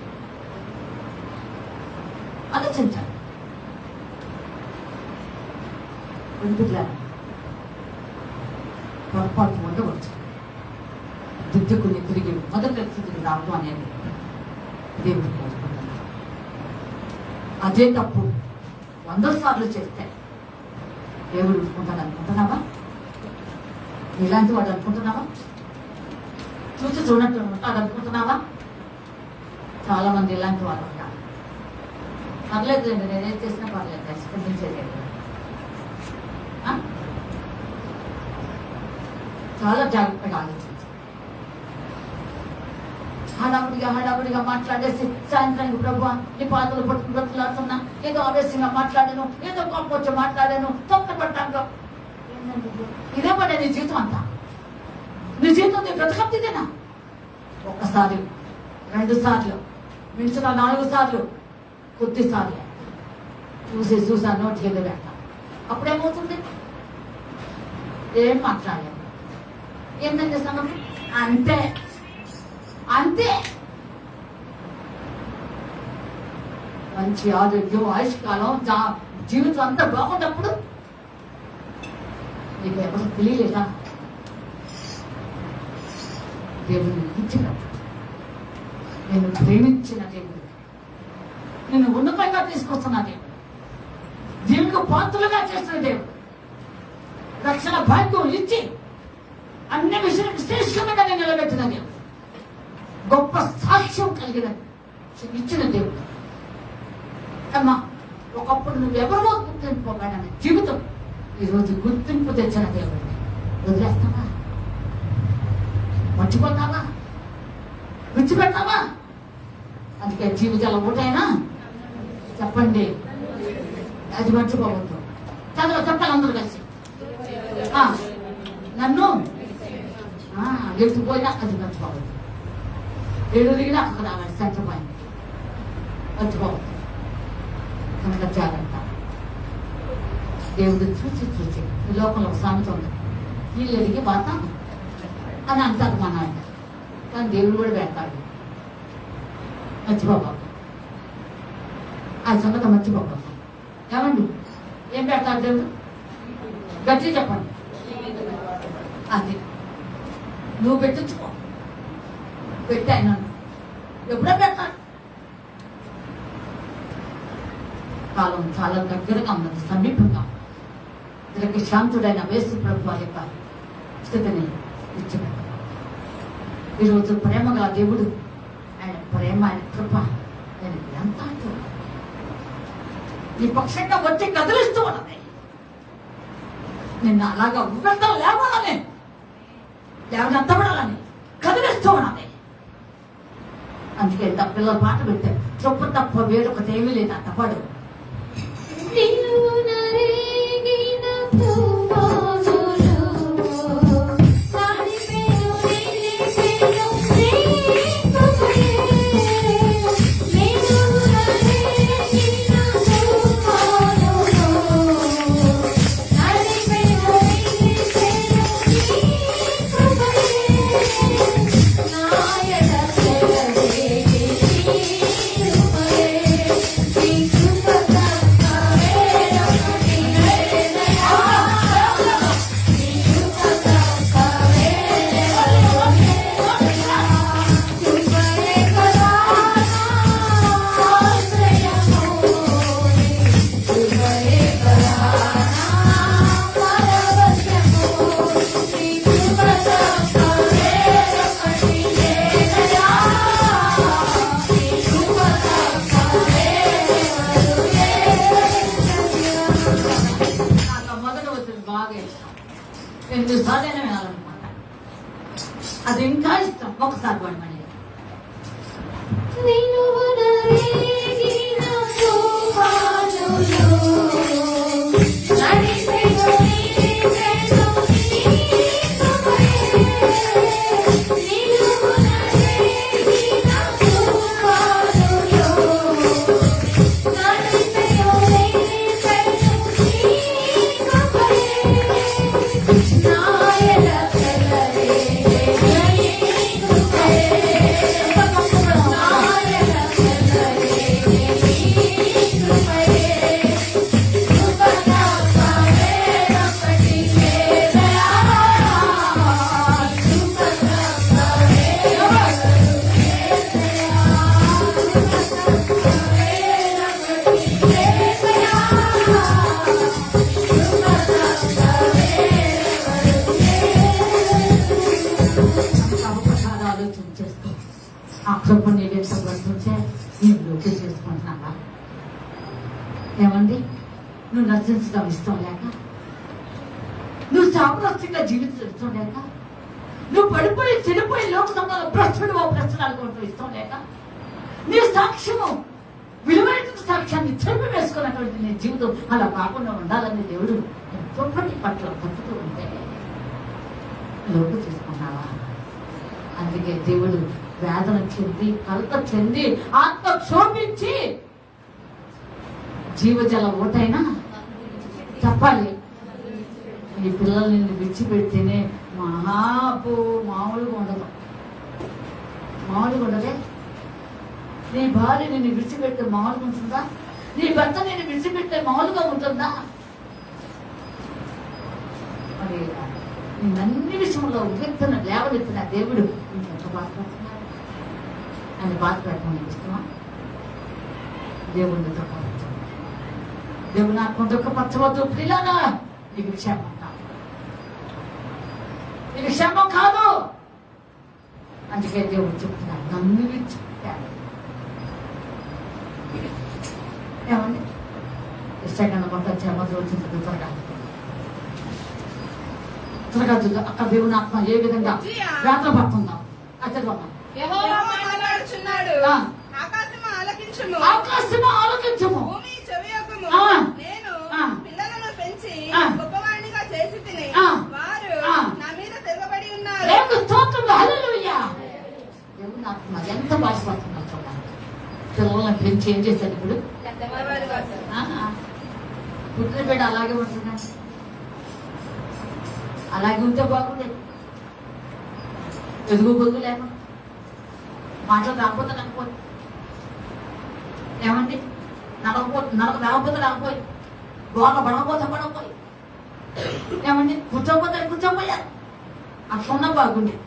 పొరపాటు ఉండవచ్చు. దిద్దుకుని తిరిగి మొదటి స్థితికి రావడం అనేది దేవుడు కోరుకుంటున్నాడు. అదే తప్పు 100 సార్లు చేస్తే దేవుడు అనుకుంటాడు అనుకుంటున్నావా? ఇలాంటి వాడు అనుకుంటున్నావా? చూసి చూడట్టు ఉంటాడు అనుకుంటున్నావా? చాలా మంది ఇలాంటి వాళ్ళు ఉంటారు. పర్లేదు, నేనేం చేసినా పర్లేదు, స్పందించేది. చాలా జాగ్రత్తగా ఆలోచించాలి. హడావుడిగా మాట్లాడేసి సాయంత్రానికి ప్రభు నీ పాతలు పట్టుకుని బ్రతులాడుతున్నా, ఏదో ఆవేశంగా మాట్లాడాను, ఏదో కోపొచ్చి మాట్లాడాను, తొక్కపడ్డాను. ఇదే పడే నీ జీవితం అంతా. నీ జీవితం నీ బ్రతకప్తిదేనా? 1 సారి 2 సార్లు మించిన 4 సార్లు కొద్దిసార్లు చూసా నోటికి వెళ్ళి పెట్ట. అప్పుడేమవుతుంది? ఏం మాట్లాడలేదు. ఏంటంటే సంగతి అంతే అంతే. మంచి ఆరోగ్యం, ఆయుష్కాలం, జీవితం అంతా బాగున్నప్పుడు నీకు ఎవరు తెలియలేదా? దేవుని ఇచ్చినప్పుడు నేను ప్రేమించిన దేవుడు, నేను ఉన్నతంగా తీసుకొస్తున్న దేవుడు, దేవునికి పాత్రలుగా చేస్తున్న దేవుడు, రక్షణ భాగ్యం ఇచ్చి అన్ని విషయాలకు శ్రేష్టంగా నిలబెట్టిన దేవుడు, గొప్ప సాక్ష్యం కలిగిన ఇచ్చిన దేవుడు. అమ్మా, ఒకప్పుడు నువ్వెవరో గుర్తింపుకోబడిన జీవితం ఈరోజు గుర్తింపు తెచ్చిన దేవుడిని వదిలేస్తావా? మర్చిపోతావా? విడిచిపెడతావా? అందుకే జీవితాల ఊటైనా చెప్పండి, అది మర్చిపోవద్దు. చెప్పాలి అందరూ కలిసి. నన్ను ఎత్తుపోయినా అది మర్చిపోవద్దు. ఎదురిగినా అక్కడ రావాలి, సెంటర్ పాయింట్ మర్చిపోవద్దు. కనుక జాగ్రత్త. దేవుడు చూసి ఈ లోకంలో ఒక సామెత ఉంది, వీళ్ళు ఎదిగి వాత అని అంటారు మన ఆయన. కానీ దేవుడు కూడా పెడతాడు. మర్చిపోబాబు, ఆ సంగతి మర్చిపోబాబు. ఏమండి, ఏం పెడతాడు దేవుడు? గట్టి చెప్పండి. అది నువ్వు పెట్టించుకో, పెట్టాను ఎప్పుడో పెడతాడు. కాలం చాలా దగ్గరగా ఉన్నది, సమీపంగా. ఇతనికి శాంతుడైన యేసు ప్రభు వారి యొక్క స్థితిని విడిచిపెట్టారు. ఈరోజు ప్రేమగా దేవుడు, ఆయన ప్రేమ, ఆయన కృప, ఆయన ఎంత నీ పక్షంగా వచ్చి కదిలిస్తూ ఉన్నది. నిన్న అలాగా ఉగ్రత లేవాలని, లేవనెత్తబడాలని కదిలిస్తూ ఉన్నది. అందుకే ఇంత పిల్లల పాట పెట్టారు, చొప్పు తప్ప వేరొకటి ఏమీ లేదు అంటపాడు. ఎన్నిసార్లు వినాలన్నమాట, అది ఇంకా ఇష్టం. ఒకసారి పడమని కృప నీవేంటే నేను లోకే చేసుకుంటున్నావా? ఏమండి, నువ్వు నశించడం ఇష్టం లేక, నువ్వు సామరస్యంగా జీవించడం ఇష్టం లేక, నువ్వు పడిపోయి చెడిపోయి లోక సంఘంలో ప్రశ్నలు ఇష్టం లేక, నీ సాక్ష్యము విలువైన సాక్ష్యాన్ని చెరిపి వేసుకున్నటువంటి నీ జీవితం అలా కాకుండా ఉండాలని దేవుడు ఎంతో పని పట్ల పట్టుతూ ఉంటే లోక చేసుకున్నావా? అందుకే దేవుడు వేదన చెంది, కలత చెంది, ఆత్మ క్షోభించి జీవజల ఓటైనా చెప్పాలి. నీ పిల్లల్ని విడిచిపెడితేనే మామూలుగా ఉండదు, మామూలుగా ఉండదే. నీ భార్య నిన్ను విడిచిపెడితే మామూలుగా ఉంటుందా? నీ భర్త నిన్ను విడిచిపెడితే మామూలుగా ఉంటుందా? మరి అన్ని విషయంలో ఉగ్రతను లేవనెత్తిన దేవుడు ఇంకెంత బాధపడుతున్నాడు. ఆయన బాధ పెట్టడం ఇష్టమా? దేవుడిని దుఃఖపరచు. దేవుని ఆత్మ దుఃఖపరచవద్దు. పిల్లగా నీకు క్షేమం కాదు, నీకు క్షేమం కాదు. అందుకే దేవుడు చెప్తున్నాడు, నన్ను విడిచిపెట్టాడు. ఏమండి, ఇష్టంగా కొంత క్షేమతో వచ్చింది త్వరగా అక్కడ దేవుని ఆత్మ ఏ విధంగా వేదన పడుతుందాం అర్థం. యెహోవా మాట్లాడుచున్నాడు, ఆకాశము ఆలకించుము, ఆకాశము ఆలకించుము, భూమి చెవియొగ్గుము. నేను పిల్లలను పెంచి గొప్పవాణిగా చేసి తిని వారు నా మీద తిరగబడి ఉన్నారు. హల్లెలూయా. దేవుని ఆత్మ ఎంత బాధపడుతున్నారు చూడాలి. పిల్లలను పెంచి ఏం చేశాడు ఇప్పుడు? పుట్టిన బిడ్డ అలాగే ఉంటున్నాడు. అలాగే ఉంటే బాగుండేది. ఎదుగు బొద్దు లేక మాటలు రాకపోతే రాకపోయి, ఏమండి, నడక రాకపోతే రాకపోయి, గోడ పడకపోతే ఏమండి, కూర్చోపోయారు. అట్లా బాగుండేది.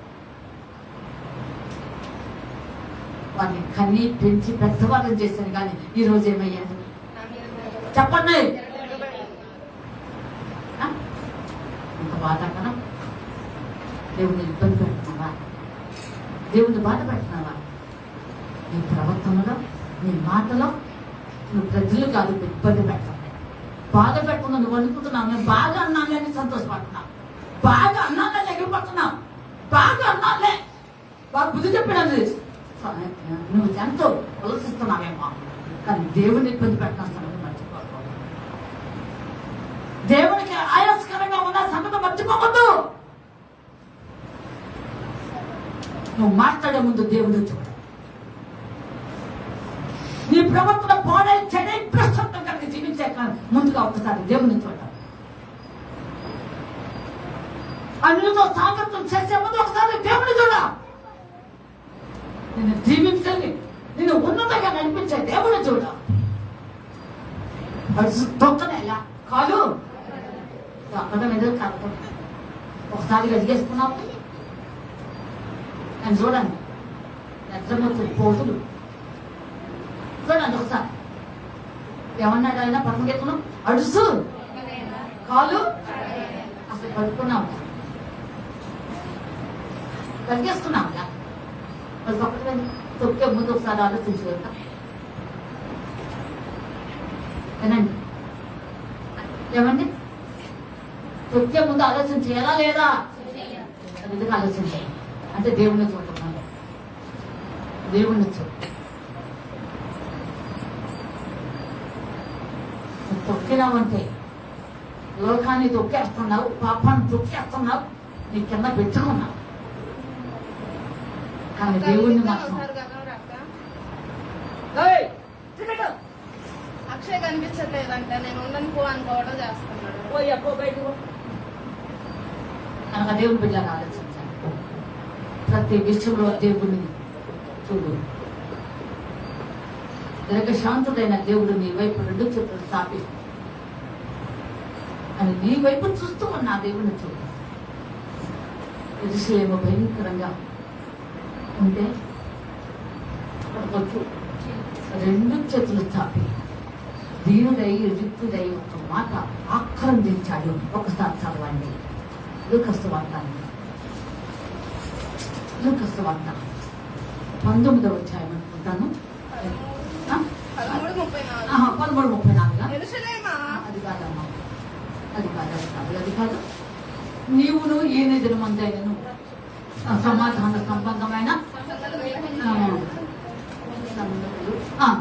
వారిని కన్నీ పెంచి పెద్దవాళ్ళని చేశాను, కానీ ఈ రోజు ఏమయ్యారు? చెప్పండి. ఇంత బాధ కదా, దేవుని ఇబ్బంది పెడుతున్నావా? దేవుని బాధ పెడుతున్నావా? నీ ప్రవర్తనలో, నీ మాటలో నువ్వు ప్రజలు కాదు ఇబ్బంది పెట్టాలి. బాధ పెట్టుకున్నా, నువ్వు అనుకుంటున్నావు నేను బాగా అన్నానని సంతోషపడుతున్నావు, బాగా అన్నానని ఎగిరిపడుతున్నావు, బాగా అన్నాలే బాగా బుద్ధి చెప్పినది నువ్వు ఎంతో ఆలోచిస్తున్నావేమో. కానీ దేవుని ఇబ్బంది పెట్టిన మర్చిపోకూడదు. దేవునికి ఆయాస్కరంగా ఉన్న సంగతి మర్చిపోవద్దు. నువ్వు మాట్లాడే ముందు దేవుడు చూడు. నీ ప్రవర్తన పోడే చెడే ప్రస్తుతం కలిగి జీవించే ముందుగా ఒకసారి దేవుని చూడాలి. అన్నితో సామర్థ్యం చేసే ముందు ఒకసారి దేవుని చూడాలి. నిన్ను జీవించాలి, నిన్ను ఉన్నతంగా నడిపించే దేవుని చూడాలి. తొక్కనేలా కాదు తొక్కడం ఎదురు కాదు. ఒకసారి గదిగేసుకున్నావు నేను చూడండి, నిద్రమొత్తులు పోతులు చూడండి ఒకసారి. ఏమన్నాడు ఆయన? పరమగీతను అడుసు కాలు అసలు కడుక్కున్నావు, కడిగేసుకున్నావు. మరి పక్కన తొక్కే ముందు ఒకసారి ఆలోచించగలుగుతా. ఏనండి, ఏమండి? తొక్కే ముందు ఆలోచన చేయాలా లేదా? ఎందుకు ఆలోచించాలి అంటే దేవుణ్ణి చూడుతున్నాను. దేవుణ్ణి చూడు. తొక్కినావంటే లోకాన్ని తొక్కేస్తున్నావు, పాపాన్ని తొక్కేస్తున్నావు, నీ కింద పెట్టుకున్నావు. కానీ దేవుణ్ణి మాత్రం అక్షయ్ కనిపించట్లేదంటే నేను ఉండను పో అనుకోవడం చేస్తున్నాడు. కనుక దేవుని బిడ్డగా ఆలోచించాలి. ప్రతి విషయంలో దేవుని చూడు. శాంతుడైన దేవుడు నీ వైపు రెండు చేతులు చాపి అని నీ వైపు చూస్తూ ఉన్న దేవుని చూడు. ఎరుసలేము భయంకరంగా ఉంటే రెండు చేతులు చాపి దీనుడై రిక్తుడై ఒక మాట ఆక్రందించాడు. ఒకసారి చదవండి లూకాసు వార్త, లూకాసు వార్త 19వ అధ్యాయం అనుకుంటాను, 13:34. యెరూషలేమా, అది కాదమ్మా, అది కాదు, అది కాదు, అది కాదు. నీవును ఈయన దినమందైనను సమాధాన సంబంధమైన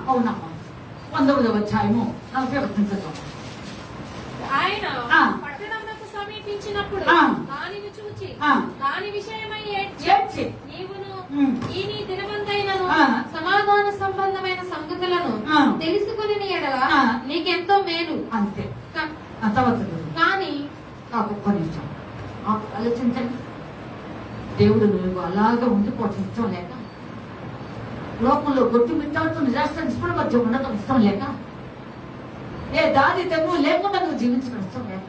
అవునమ్మా 19వ అధ్యాయము 41. ఆయన పట్టణమునకు సమీపించినప్పుడు దానిని చూచి దాని విషయమై ఏడ్చి నీవును ఈ నీ దినమందైనను సమాధాన సంబంధమైన సంగతులను తెలుసుకుని ఎడల నీకెంతో మేలు. అంతే. కానీ ఒక్క నిమిషం ఆలోచించండి. దేవుడు నువ్వు అలాగా ఉండిపోవటం ఇష్టం లేక, లోకంలో గొడ్డు మిట్టాడుతూ నిరాశించుకుని మధ్య ఉండటం ఇష్టం లేక, ఏ దారి తెమ్ము లేకుండా నువ్వు జీవించడం ఇష్టం లేక,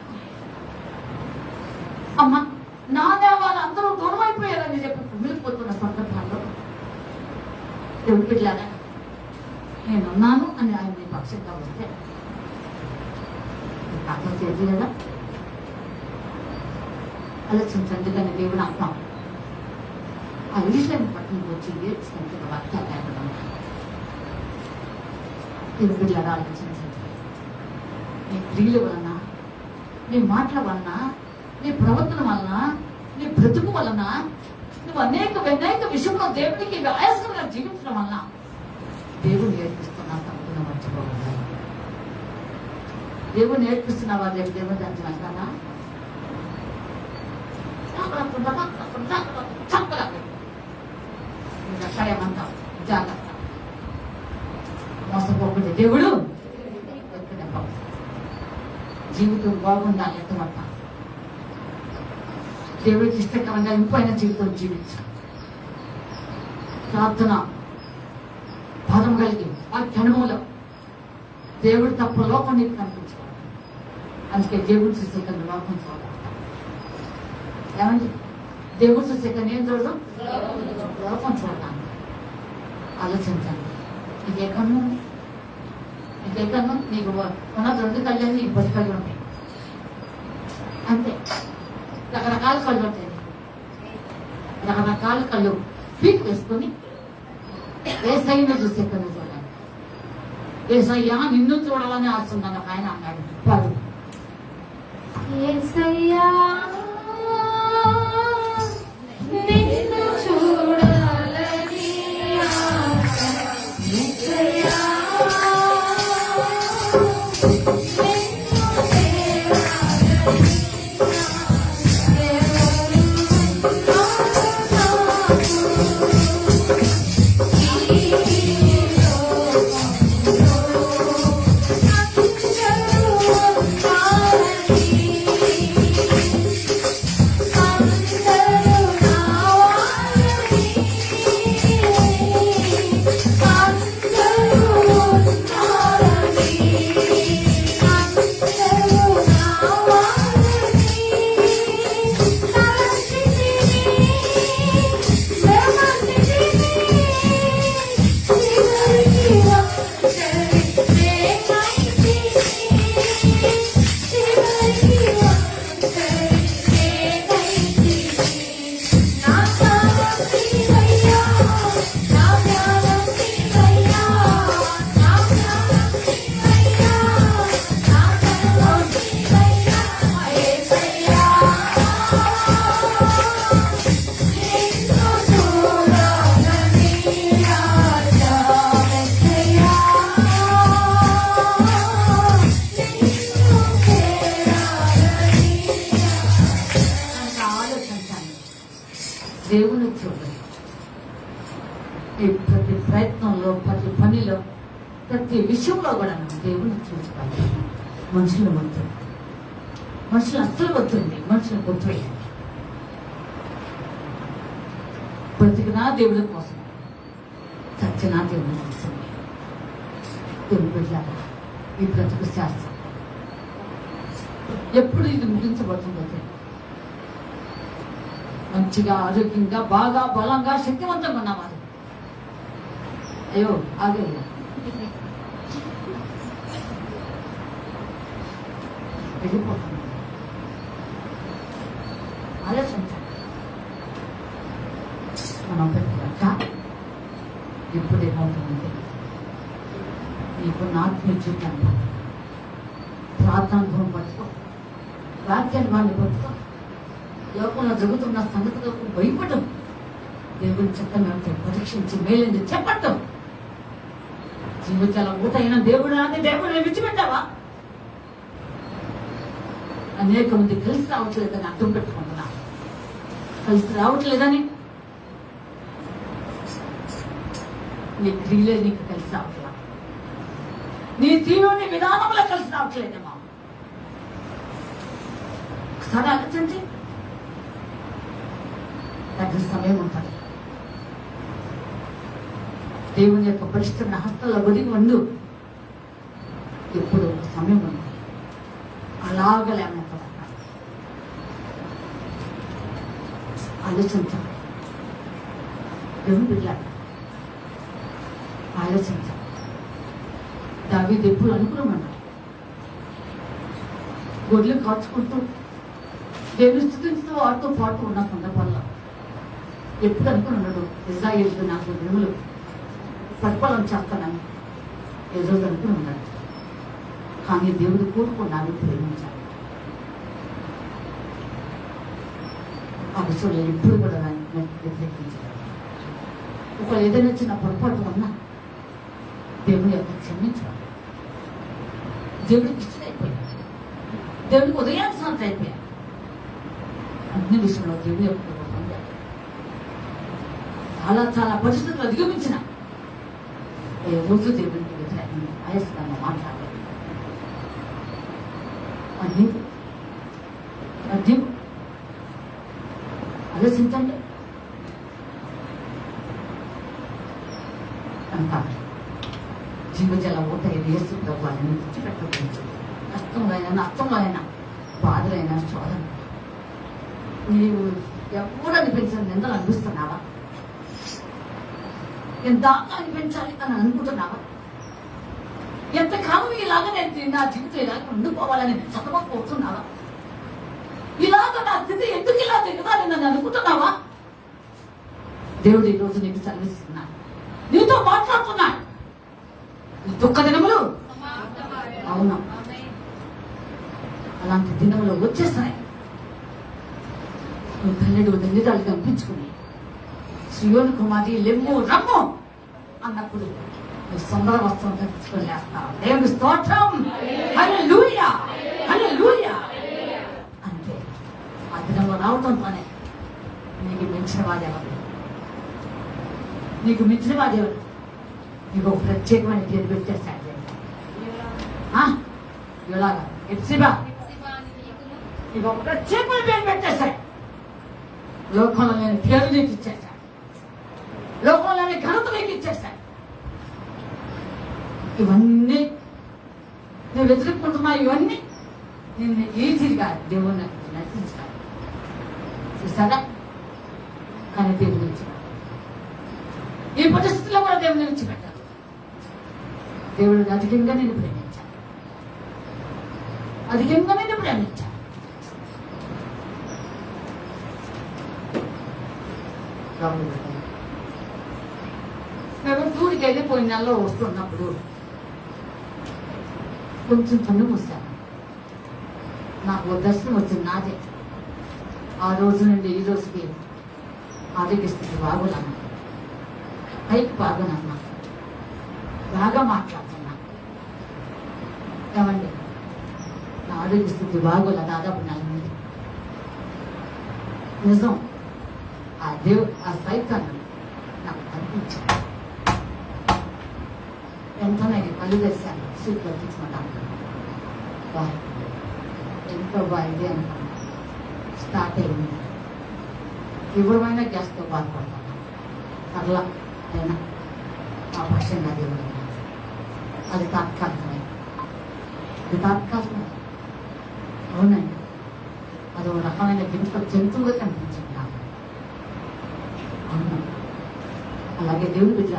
అమ్మా నానే వాళ్ళందరూ దూరం అయిపోయారని చెప్పి కుమిలిపోతున్న సందర్భాల్లో దేవుడి బిడ్డలాగా నేనున్నాను అని ఆయన నీ పక్షంగా వస్తే అర్థం చేసి కదా ఆలోచించండి. కానీ దేవుడు అంటాం ఆ విషయాన్ని పట్టణం వచ్చి ఏడ్చినందుకు వార్త లేకుండా దేవుడి బిడ్డలాగా ఆలోచించండి. నీ క్రియల వలన, నీ మాటల వలన, నీ ప్రవర్తన వలన, నీ బ్రతుకు వలన నువ్వు అనేక విషయంలో దేవునికి ఆయాసంగా జీవించడం వలన దేవుడు నేర్పిస్తున్నా సంపూర్ణ మర్చిపోవాలి. దేవుడు నేర్పిస్తున్నావా? రేపు దేవుడు దాన్ని అంటారా? అక్కడేమంటావు? జాగ్రత్త, మోసపోకుండా దేవుడు జీవితం బాగుండాలి. ఎంతమంట దేవుడికి ఇష్టకరంగా ఇంపైన జీవితం జీవించాలి. ప్రార్థన పదం కలిగి వాక్యానుమూలం దేవుడు తప్ప లోకం నీకు కనిపించాలి. అందుకే దేవుడు చూసే కన్నా లోకం చూడాలి. ఏమండి? దేవుడు చూసే కన్నా ఏం చూడదు? లోకం చూడాలి. ఆలోచించండి. ఇదే కన్ను ఇంకెక్కడో నీకు ఉన్న 2 కళ్ళని నీకు 10 కళ్ళు ఉంటాయి అంతే. రకరకాల కళ్ళు ఉంటాయి, రకరకాల కళ్ళు పీక్ వేసుకొని ఏసయ్యను చూసే కళ్ళు చూడాలి. ఏసయ్యా నిన్ను చూడాలని ఆశ ఉందని ఆయన అన్నాడు. వాడు యేసయ్యా నిన్ను చూడాలని ఆశ. యేసయ్యా దేవుని చూడాలి. ఈ ప్రతి ప్రయత్నంలో, ప్రతి పనిలో, ప్రతి విషయంలో కూడా దేవుని చూసుకోవాలి. మనుషులు వద్దు, మనుషులు అస్సలు వద్దండి, మనుషులు వద్దు. బ్రతికినా దేవుడి కోసం, చచ్చినా దేవుడి కోసం. దేవుని బిడ్డలారా, ఈ బ్రతుకు శాస్త్రం ఎప్పుడు ఇది ముగించబడుతుందో తెలియదు. మంచిగా, ఆరోగ్యంగా, బాగా బలంగా, శక్తివంతంగా ఉన్నవారు అయ్యో ఆగే వెళ్ళిపోతుంది. ఆలోచించండి. మనం పెట్టాక ఎప్పుడేమవుతుంది? నీకు ఆత్మీయ జీవితం ప్రార్థన పట్టుకో, వాక్యాన్ని వాడిని పట్టుకో. లోకంలో జరుగుతున్న సంగతులకు భయపడడం, దేవుని చిత్తమేమిటో పరీక్షించి మేలింది చెప్పటం. జీవితాల ఊట అయిన దేవుడు అంటే దేవుడిని విడిచిపెట్టావా? అనేక మంది కలిసి రావట్లేదని అర్థం పెట్టుకుంటున్నా. కలిసి రావట్లేదని నీ క్రియలే నీకు కలిసి రావట్లా, నీ తీరుని విధానంలో కలిసి రావట్లేదమ్మా. ఒకసారి ఆలోచించి. తగిన సమయం ఉంటుంది. దేవుని యొక్క బలిష్టమైన హస్తాల ఒడిగి ఉండు. ఎప్పుడు ఒక సమయం ఉంది. అలాగలేమో ఆలోచించాలి. దేవుని బిడ్డలారా, ఆలోచించాలి. దావీదు ఎప్పుడు అనుకున్నామన్నా, గొడ్లు కాచుకుంటూ దేవుని స్థుతిస్తూ వాటితో పాటు ఉన్న సందర్భాల్లో ఎప్పుడు అనుకున్నాడు, ఇజ్రాయేలుతో నాకు దేవులు పరిపాలన చేస్తానని ఏ రోజు అనుకుని ఉన్నాడు. కానీ దేవుడు కోరుకున్నాడు, ప్రేమించాడు. ఆ విషయంలో ఎప్పుడు కూడా వ్యతిరేకించాడు. ఒక ఏదైనా చిన్న పొరపాటు ఉన్నా దేవుని యొక్క క్షమించాడు. దేవుడికి ఇష్టమైపోయాడు, దేవుడికి ఉదయాల్సినంత అయిపోయాడు. అన్ని విషయంలో దేవుని యొక్క చాలా చాలా పరిస్థితులు అధిగమించిన ఏ రోజు దేవునికి వ్యతిరేకంగా ఆయాసంగా మాట్లాడలేదు. ఆలోచించండి. అంత జీవజల ఊట యేసు ప్రభువాన్ని విడిచిపెట్టవచ్చు. కష్టంలో అయినా, నష్టంలో అయినా, బాధలైనా, శోధన నీవు ఎప్పుడు అనిపించిన నిందలు అనిపిస్తున్నావా? ఎంత అనిపించాలి అని అనుకుంటున్నావా? ఎంతకాలం ఇలాగ నేను నా జీవితం ఇలాగ ఉండిపోవాలని సతమపోతున్నావా? ఇలాగ నా స్థితి ఎందుకు ఇలా దిగుతానని నన్ను అనుకుంటున్నావా? దేవుడు ఈ రోజు నీకు చదివిస్తున్నాడు, నీతో మాట్లాడుతున్నాడు. ఈ దుఃఖ దినములు అవును, అలాంటి దినములు వచ్చేస్తాయి. నువ్వు కన్నెడు నిందితాలు కనిపించుకుని సియోను కుమారి లెమ్ము రమ్ము అన్నప్పుడు నువ్వు సుందర వస్త్రం ధరించుకొని లేస్తావు. దేవుని స్తోత్రం, హల్లెలూయా, హల్లెలూయా. అంటే ఆ దినంలో రావటంతోనే నీకు మించిన వాడెవరు, నీకు మించిన వాడెవరు? నీకు ఒక ప్రత్యేకమైన పేరు పెట్టేస్తాడు. ఇలాగా ఎప్సిబా నీకు ఒక ప్రత్యేకమైన పేరు పెట్టేస్తాడు. లోకంలో నేను పేరు నీకు ఇచ్చేస్తాడు, లోకంలో నేను ఘనత నీకు ఇచ్చేస్తాడు. ఇవన్నీ నేను వెతుక్కుంటున్నా, ఇవన్నీ నేను ఈజీగా దేవుణ్ణి నడిపించాలి. చూసారా? కానీ దేవుని నుంచి ఈ పరిస్థితుల్లో కూడా దేవుని నుంచి పెట్టాలి. దేవుడు అధికంగా నేను ప్రేమించాను, అధికంగా నేను ప్రేమించాను. మేము టూర్కి వెళ్ళిపోయిన నెలలో వస్తున్నప్పుడు కొంచెం కన్ను మూసాను. నాకు దర్శనం వచ్చింది నాదే. ఆ రోజు నుండి ఈ రోజుకి ఆరోగ్య స్థితి బాగున్నాను, పైకి బాగున్నాను, బాగా మాట్లాడుతున్నా. ఏమండి, నా ఆరోగ్య స్థితి బాగోలే దాదాపు 4 మంది. నిజం, ఆ దేవుడు ఆ సైతాన్ని నాకు కనిపించాడు. వెంటనే కళ్ళు తెచ్చాను, సీట్లో తీసుకుంటాను. ఎంతో బాగుంది అనుకున్నాను. స్టార్ట్ అయింది. తీవ్రమైన గ్యాస్తో బాధపడతాను. అట్లా అయినా ఆ పక్షంగా దేవుడు అది తాత్కాలికమే, అది తాత్కాలికమే. అవునండి, అది ఒక రకమైన జంతువుగా కనిపించింది నాకు. అవును, అలాగే దేవుడు బిడ్డ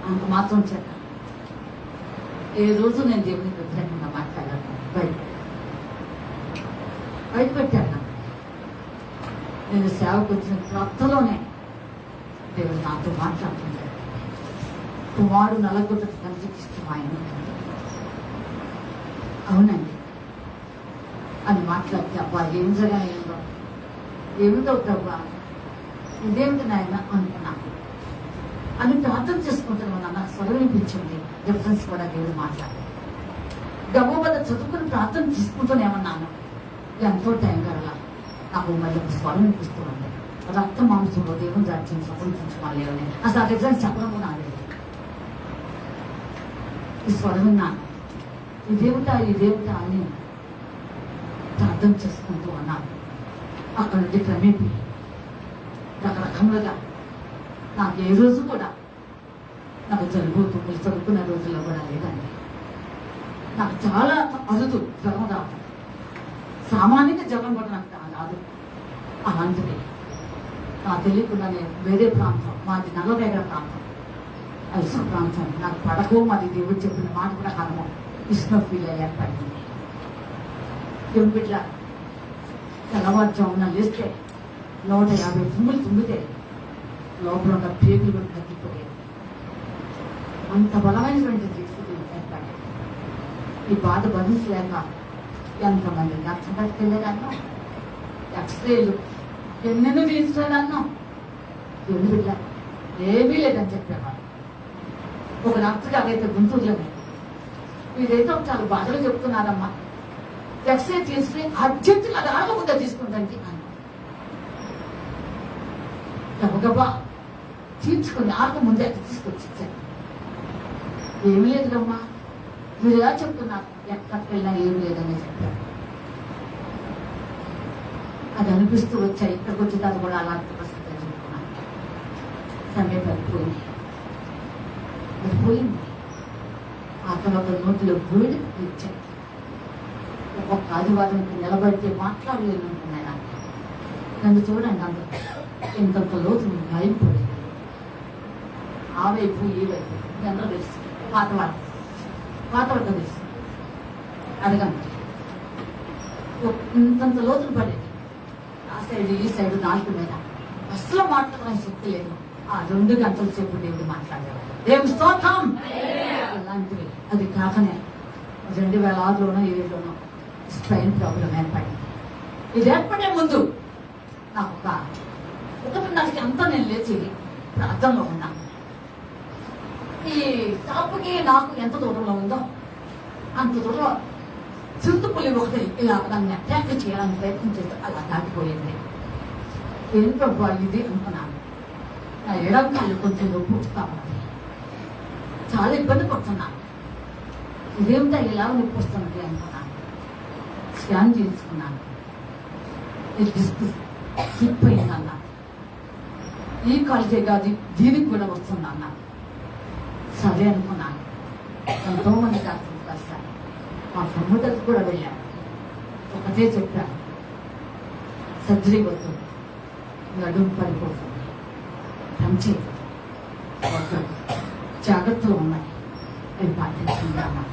అంత మాత్రం చేత ఏ రోజు నేను దేవునికి వ్యతిరేకంగా మాట్లాడాను. బయట పెట్టాను. నేను సేవకు వచ్చిన క్రొత్తలోనే దేవుడు నాతో మాట్లాడుతున్నాడు. కుమారుడు నలగొట్టకు తండ్రికి ఇష్టమైన అవునండి అని మాట్లాడితే, అబ్బా ఏం జరగాలో ఏమిటో ప్రభా, ఇదేమిటి నాయన అనుకున్నాను అని ప్రార్థన చేసుకుంటున్నాను. నాకు స్వరం వినిపించింది. డిఫరెన్స్ కూడా దేవుడు మాట్లాడారు. గబోబద చదువుకుని ప్రార్థన తీసుకుంటూనేమన్నాను. ఎంతో టైం గడలా నాకు మళ్ళీ ఒక స్వరం వినిపిస్తూ ఉంది. రక్త మాంసంలో దేవుని రాజ్యం సంబంధించుకోవాలి అని అసలు ఆ డిఫరెన్స్ చెప్పడం నాదే. ఈ స్వరం విన్నాను, ఇదేమిటా అని ప్రార్థన చేసుకుంటూ అన్నాను. అక్కడ నుండి క్రమేపీ రకరకములుగా నాకు ఏ రోజు కూడా నాకు జలుబు తుమ్ములు చదువుకున్న రోజుల్లో కూడా లేదండి. నాకు చాలా అరుదు జ్వరం రాదు. సామాన్యంగా జ్వరం కూడా నాకు రాదు. అలాంటిది నాకు తెలియకుండా నేను వేరే ప్రాంతం, మాది నల్లరేగడ ప్రాంతం, అల్సర్ ప్రాంతం, నాకు పడకో మాది దేవుడు చెప్పిన మాట కూడా కనమో ఇష్టం ఫీల్ ఏర్పడింది. బిడ్డ తెల్లవారుజామున లేస్తే 150 తుమ్ములు తుమ్మితే లోపల ఉన్న పేగులు కూడా తగ్గిపోయాయి. అంత బలమైనటువంటి స్థితి ఏర్పడింది. ఈ బాధ భరించలేక ఎంతమంది డాక్టర్ పట్టుకెళ్ళారన్నా, ఎక్స్రేలు ఎన్నెన్నో తీసుకోవాలన్నా ఎందుకు బిడ్డ ఏమీ లేదని చెప్పేవాళ్ళు. ఒక డాక్టర్ గారైతే గుంటూరులోనే, వీరైతే చాలా బాధలు చెప్తున్నారమ్మా, ఎక్స్రే తీసుకుని అర్జెంటుగా అది ఆగకుండా తీసుకుంటానికి అన్న గబగబా తీర్చుకుని ఆక ముందే అది తీసుకొచ్చి ఇచ్చాను. ఏమి లేదులమ్మా, మీరు ఎలా చెప్తున్నారు, ఎక్కడికి వెళ్ళినా ఏమి లేదని చెప్పారు. అది అనిపిస్తూ వచ్చాయి. ఇక్కడికి వచ్చిన అది కూడా అలాంటి పరిస్థితి చెప్పుకున్నాను. సమయం పడిపోయింది. ఆ తర్వాత నోటిలో గోడి ఇచ్చాయి. ఒక్కొక్క ఆదివారం నిలబడితే మాట్లాడలేనుకున్నాను. నన్ను చూడండి, అందరూ ఇంతంత లోతు భయం పడింది. ఆ వైపు ఈ వైపు అందరూ తెలుసు పాతవాడు వాతావరణం తెలుసు అడగండి ఇంతంత లోతులు పడేది ఆ సైడ్ ఈ సైడ్ నాలుగు మీద అసలు మాట్లాడడం శక్తి లేదు. ఆ 2 గంటల సేపు దేవుడు మాట్లాడేవాడు. దేవుడు స్తోత్రం. అలాంటివి అది కాకనే 2006లోనో 2007లోనో స్పెయిన్ ప్రాబ్లం ఏర్పడింది. ఇది ఏర్పడే ముందు నాకు ఒకటిన్నరకి అంతా నేను లేచి ప్రార్థనలో ఉన్నాను. ఈ టాప్కి నాకు ఎంత దూరంలో ఉందో అంత దూరంలో చింతపుల్లి ఒకటి ఇలా నన్ను అటాక్ చేయాలని ప్రయత్నం చేస్తే అలా దాటిపోయింది. ఏం ప్రభు ఇది అనుకున్నాను. నా ఎడం కాళ్ళు కొంచెం నొప్పి వస్తా ఉన్నది. చాలా ఇబ్బంది పడుతున్నాను. ఇదేమిటా ఇలా నొప్పి వస్తున్నది అనుకున్నాను. స్కాన్ చేయించుకున్నాను. ఈ డిస్క్ స్లిప్ అయిందన్నా. ఈ కాలుకే కాదు దీనికి కూడా వస్తుందన్నా. సరే అనుకున్నాను. ఎంతో మంది డాక్టర్లు కలిసాను. మా ప్రమోటర్కి కూడా వెళ్ళాను. ఒకటే చెప్పాను, సర్జరీ వద్దు, నడుము పడిపోతుంది, పంచే జాగ్రత్తలు ఉన్నాయి, నేను పాటించుకున్నాను.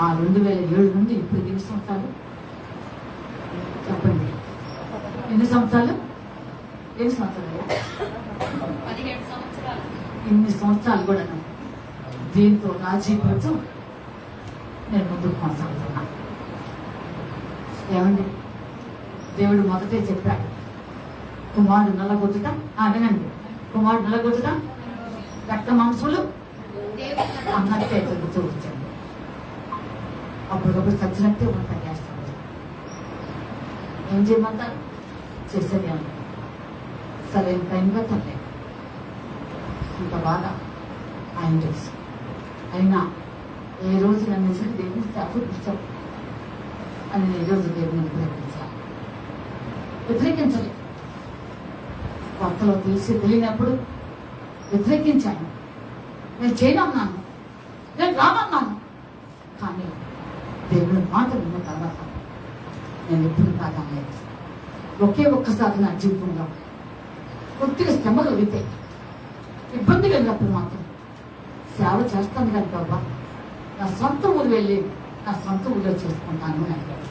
ఆ 2007 నుండి ఇప్పుడు ఎన్ని సంవత్సరాలు చెప్పండి? ఎన్ని సంవత్సరాలు? 17 సంవత్సరాలు. ఇన్ని సంవత్సరాలు కూడా దీంతో రాజీ పడుతూ నేను ముందుకు కొనసాగుతున్నా. ఏమండి, దేవుడు మొదటే చెప్పాడు, కుమారుడు నల్లగొట్టుట వినండి, కుమారుడు నల్లగొట్టుట రక్త మాంసములు అన్నట్టే జరుగుతూ వచ్చాడు. అప్పటికప్పుడు చచ్చినట్టే వంట చేస్తాడు. ఏం చేయమంటారు? చేసేది ఏమన్నా సరైన టైంగా తల్లి ఇంత బాగా ఆయన తెలుసు. అయినా ఏ రోజు నన్ను ఎందుకు దేవుని సేవ అని నేను ఈ రోజు దేవుని వ్యతిరేకించలేదు. కొత్తలో తెలియనప్పుడు వ్యతిరేకించాను. నేను చేయనన్నాను, నేను రానన్నాను. కానీ దేవుని మాట విన్న తర్వాత నేను ఎప్పుడు కాదనలేదు. ఒకే ఒక్కసారి నా జీవితంలో కొద్దిగా శ్రమ కలిగితే, ఇబ్బంది కలిగినప్పుడు మాత్రం సేవ చేస్తాను కానీ బాబా నా సొంత ఊరు వెళ్ళి నా సొంత ఊళ్ళో చేసుకుంటాను అని అడిగాడు.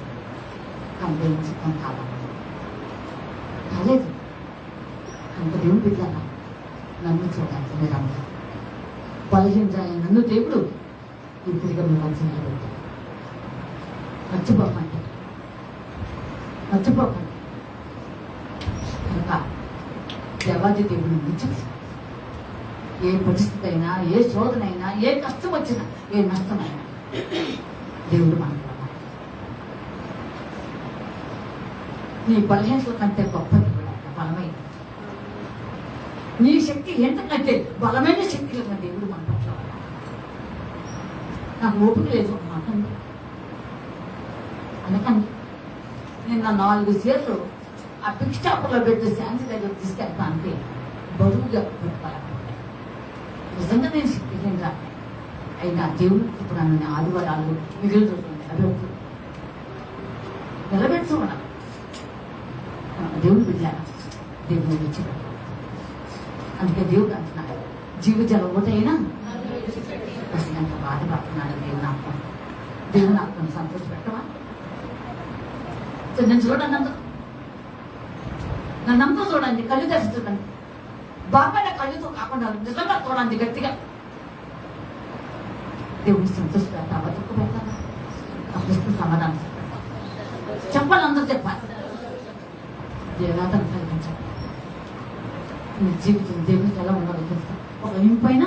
కానీ దేవుని చిత్తం కాలేదు. అంత దేవుడు బిడ్డలా నన్ను చూడాలి. మీరు అమ్మ బలహీనజాలి నన్ను దేవుడు ఇంటిగా మీరు మంచిగా పెట్టారు. మర్చిపోకండి. ఇంకా దేవాది దేవుని నుంచి ఏ పరిస్థితి అయినా, ఏ శోధన అయినా, ఏ కష్టం వచ్చినా, ఏ నష్టమైనా దేవుడు మనకు నీ బలహీనతల కంటే గొప్పది కూడా బలమైనది. నీ శక్తి ఎంతకంటే బలమైన శక్తి ఉన్న దేవుడు మన పట్ల. నాకు ఓపిక లేదు మాకండి. అందుకని నిన్న 4 సేర్లు ఆ పిక్ స్టాప్లో పెట్టి శాంతి దగ్గర తీసుకెళ్తానికి బరువుగా పెట్టుకోలేకపోతే నిజంగా నేను శక్తిహీనరా. అయినా దేవుడు ఇప్పుడు నన్ను ఆదివారాలు మిగులుతుంది నిలబెట్టుకున్నాను. దేవుడు బిడ్డాను, దేవుడు విడిచిపెట్టాను. అందుకే దేవుడు అంటున్నాడు, జీవజల ఓటైనా ఎంత బాధపడుతున్నాడు దేవుని ఆత్మను సంతోషపెట్టవా? నేను చూడండి, నన్నంతా చూడండి, కళ్ళు తెరిచి చూడండి. బాబాయ్ కళ్ళుతో కాకుండా నిజంగా చూడండి గట్టిగా. దేవుని సంతోషపెడతావా? దుఃఖ పెడతావా? అప్పుడు సమాధానం చెప్పాలి, అందరూ చెప్పాలి. దేవాదం కలిగించాలి. నీ జీవితం దేవునికి ఎలా ఉండాలో తెలుసా? ఒక ఇంపైన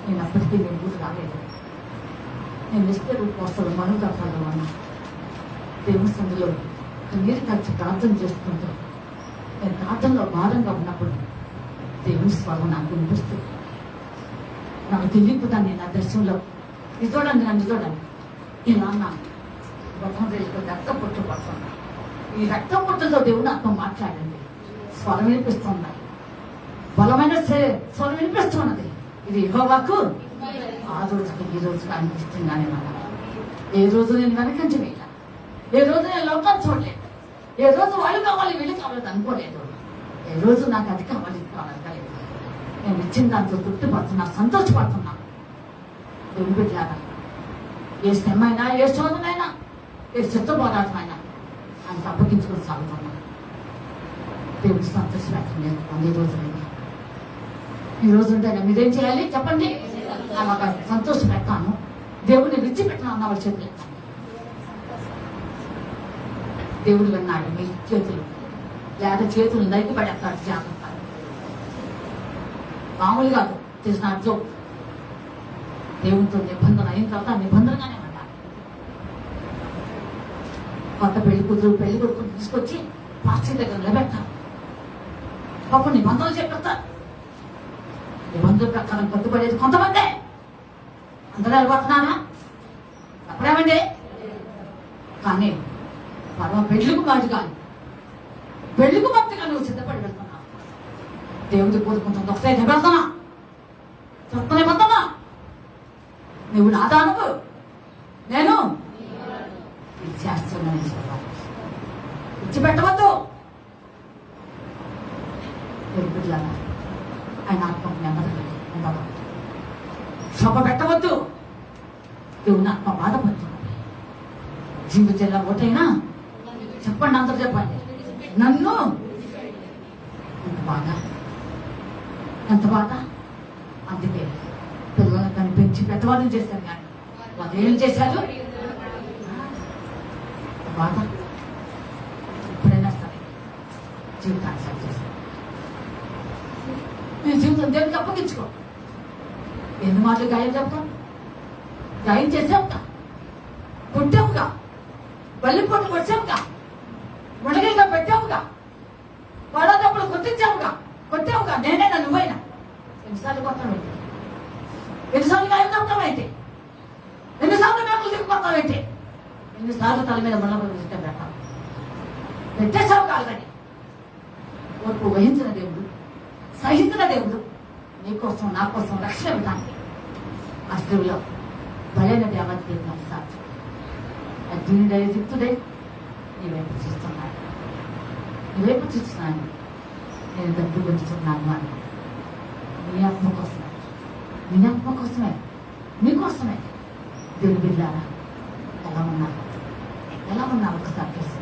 నేను అప్పటికీ నేను ఊరు రాలేదు. నేను ఇస్తే వస్తాను మనుగడలో ఉన్నా. దేవుని సందులో కన్నీరు కలిసి ప్రార్థన చేసుకుంటూ నేను ప్రార్థనలో భారంగా ఉన్నప్పుడు దేవుని స్వరం నాకు వినిపిస్తుంది. నాకు తెలియకుండా నేను ఆ దర్శనంలో ఇది చూడండి, నన్ను చూడండి, ఇలా అన్నాను. మొత్తం రేపు రక్తం పొట్టు పడుతున్నా. ఈ రక్తం పొట్టుతో దేవుడు నాతో మాట్లాడండి. స్వరం వినిపిస్తున్నాయి, బలమైన స్వరం వినిపిస్తున్నది. ఇది యెహోవాకు ఆ రోజుకి ఈ రోజుకి అనిపిస్తుందని మనం ఏ రోజు నేను వెనకంచి వేయాలి. ఏ రోజు నేను లోకాన్ని చూడలేదు. ఏ రోజు వాళ్ళు కావాలి వీళ్ళు కావాలి అనుకోలేదు. ఏ రోజు నాకు అది కావాలి ఇది కావాలి. నేను ఇచ్చిన దాంతో తృప్తిపడుతున్నా, సంతోషపడుతున్నా. దేవుని బిడ్డలారా, ఏ శ్రమైనా, ఏ శోధనైనా, ఏ శత్రు పోరాటమైనా ఆయనకు అప్పగించుకొని సాగుతున్నా. దేవుడు సంతోషపెట్టండి. ఈ రోజులైనా, ఈ రోజు ఉంటేనే మీరేం చేయాలి చెప్పండి? అలాగా సంతోష పెడతాను, దేవుడిని విడిచిపెట్టిన అన్న వాళ్ళ చేతులు ఎత్తండి. దేవుడు విన్నాడు మీ చేతులు, లేదా చేతులు నరికి పడేస్తాడు. జాగ్రత్త, మామూలు కాదు. చేసిన జోక్. దేవునితో నిబంధన అయిన తర్వాత నిబంధనగానే ఉండాలి. కొత్త పెళ్లి కూతురు పెళ్లి కొడుకుని తీసుకొచ్చి పాస్టర్ దగ్గర నిలబెట్టారు. పాపం నిబంధనలు చెప్పేస్తారు. నిబంధనల ప్రకారం కట్టుబడేది కొంతమందే. అందరూ వెళ్ళిపోతున్నారా? చెప్పలేమండి. కానీ పరమ పెళ్లికు మాది కాదు, పెళ్లికు భక్తిగా నువ్వు సిద్ధపడి వెళ్తున్నావు. దేవుడి కోరుకుంటుంది ఒకటే నిబంధన, కొత్త నిబంధన. నువ్వు నా దానవు, నేను ఇది చేస్తున్నాను. విడిచిపెట్టవద్దు. బిడ్డలారా, ఆయన ఆత్మకు నెమ్మది ఉండదు. శోభ పెట్టవద్దు. దేవుని ఆత్మ బాధపడుతున్నది. జీవితంలో ఒకటైనా చెప్పండి, అందరూ చెప్పండి. నన్ను ఎంత బాధ, ఎంత బాధ. అందుకే పిల్లలను కనిపించి పెద్దవాళ్ళని చేశారు, కానీ వాళ్ళు ఏం చేశారు? బాధ. ఎప్పుడైనా సరే జీవితాన్ని సరి చేశారు. నీ జీవితం దేవునికి అప్పగించుకో. ఎన్ని మాటలు గాయం చెప్తాం? గాయం చేసావుగా, కొట్టావుగా, బల్లిపోట్లు కొట్టావుగా, మునగలుగా పెట్టావుగా, గొడవప్పుడు కొట్టావుగా. నేనైనా నువ్వైనా ఎన్నిసార్లు కొట్టడం? ఎన్నిసార్లు గాయం చెప్తామైతే? ఎన్నిసార్లు మేకలు దిక్కుపోతామైతే? ఎన్నిసార్లు తల మీద ముళ్ళ పెట్టావు? పెట్టేశావు కాదని. ఓర్పు వహించిన దేవుడు, సహించిన దేవుడు నీకోసం నా కోసం రక్షణ ఇవ్వడానికి ఆ స్త్రీలో బలైన దేవత దేవుడు సాధ్యం. అర్జునుడే జిత్తుడే నీ వైపు చూస్తున్నాడు, నీ వైపు చూస్తున్నాను. నేను దగ్గర పెంచుతున్నాను అని నీ ఆత్మ కోసమే, నీ ఆత్మ కోసమే, నీకోసమే. దేవుని బిడ్డలారా, ఎలా ఉన్నారు ఒకసారి చూసి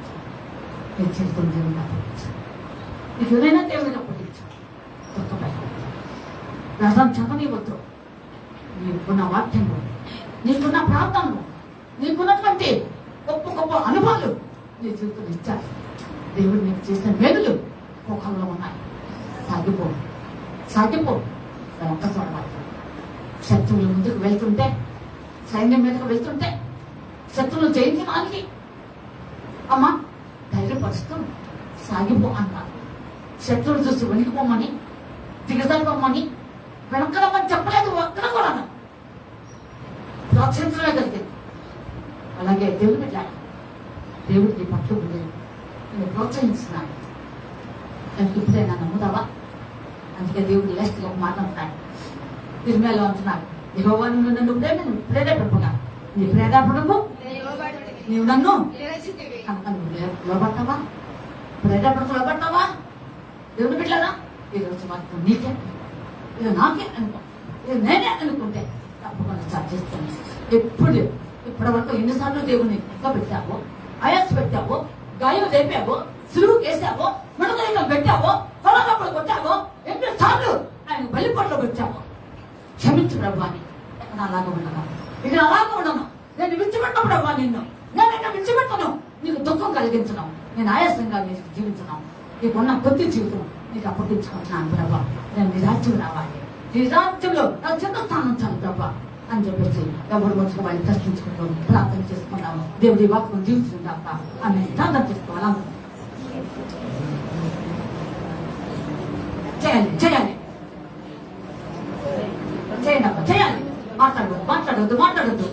నీ జీవితం దేవుని అప్పగించు. నీకు ఎవరైనా దేవుని అప్పగించు. రసం చదవనివద్దు. నీకున్న వాక్యము, నీకున్న ప్రార్థనలు, నీకున్నటువంటి గొప్ప గొప్ప అనుభవాలు నీ జీవితంలో ఇచ్చారు. దేవుడు నీకు చేసిన మేలులు ముఖంలో ఉన్నాయి. సాగిపో ఒక్క చూడవాలి. శత్రువుల ముందుకు వెళ్తుంటే, సైన్యం మీదకు వెళ్తుంటే, శత్రువులు జయించడానికి అమ్మా ధైర్యపరుస్తూ సాగిపో అన్నారు. శత్రువులు చూసి వణికిపోమని, దిగజారిపోమని, వెనకడమని చెప్పలేదు. ఒక్కడ కూడా ప్రోత్సహించడమే కలిగింది. అలాగే దేవుని బిడ్డ, దేవుడికి పట్టు ఉండేది, నేను ప్రోత్సహిస్తున్నాను. కానీ ఇప్పుడైనా నమ్ముదావా? అందుకే దేవుడు లేస్ట్గా ఒక మాట అంటున్నాడు. తిరుమలలో అంటున్నాడు, యెహోవా నువ్వు నన్ను ప్రేరేపడుగా, నీ ప్రేరేపడము నీవు నన్ను కనుక నువ్వు లోబడతావా? ప్రేరేపడకు లోబడతావా? దేవుని బిడ్డలారా, ఈరోజు మాత్రం నీకే, ఇది నాకే అనుకో, ఇది నేనే అనుకుంటే తప్పకుండా స్టార్ట్ చేస్తాను. ఇప్పటి వరకు ఎన్నిసార్లు దేవుని ఇంకా పెట్టావో, ఆయాస పెట్టావో, గాయం లేపావో, సులువు వేసావో, మునగలిగా పెట్టావో, కొలగప్పుడు కొట్టావో, ఎన్నిసార్లు ఆయన బలిపట్లో పెట్టావో, క్షమించు ప్రభు అని. అలాగా ఉండగా ఇక అలాగే ఉండను. నేను విడిచిపెట్టను ప్రభు నిన్ను, నేను విడిచిపెట్టను. నీకు దుఃఖం కలిగించను, నేను ఆయాసంగా జీవించను. నీకున్న కొద్ది జీవితం నీకు అప్పగించుకుంటున్నాను ప్రభా. నేను నీ రాజ్యం రావాలి, నీ రాజ్యంలో నా చిన్న స్థానం చాలు ప్రభా అని చెప్పేసి ఎవరు వచ్చిన వాళ్ళు ప్రశ్నించుకుంటూ ప్రార్థన చేసుకున్నాము. దేవుడి వాక్యం జీవించుకుందాక ఆమె ప్రార్థన చేసుకోవాలా? చేయాలి చేయండి అబ్బా, చేయాలి. మాట్లాడవద్దు.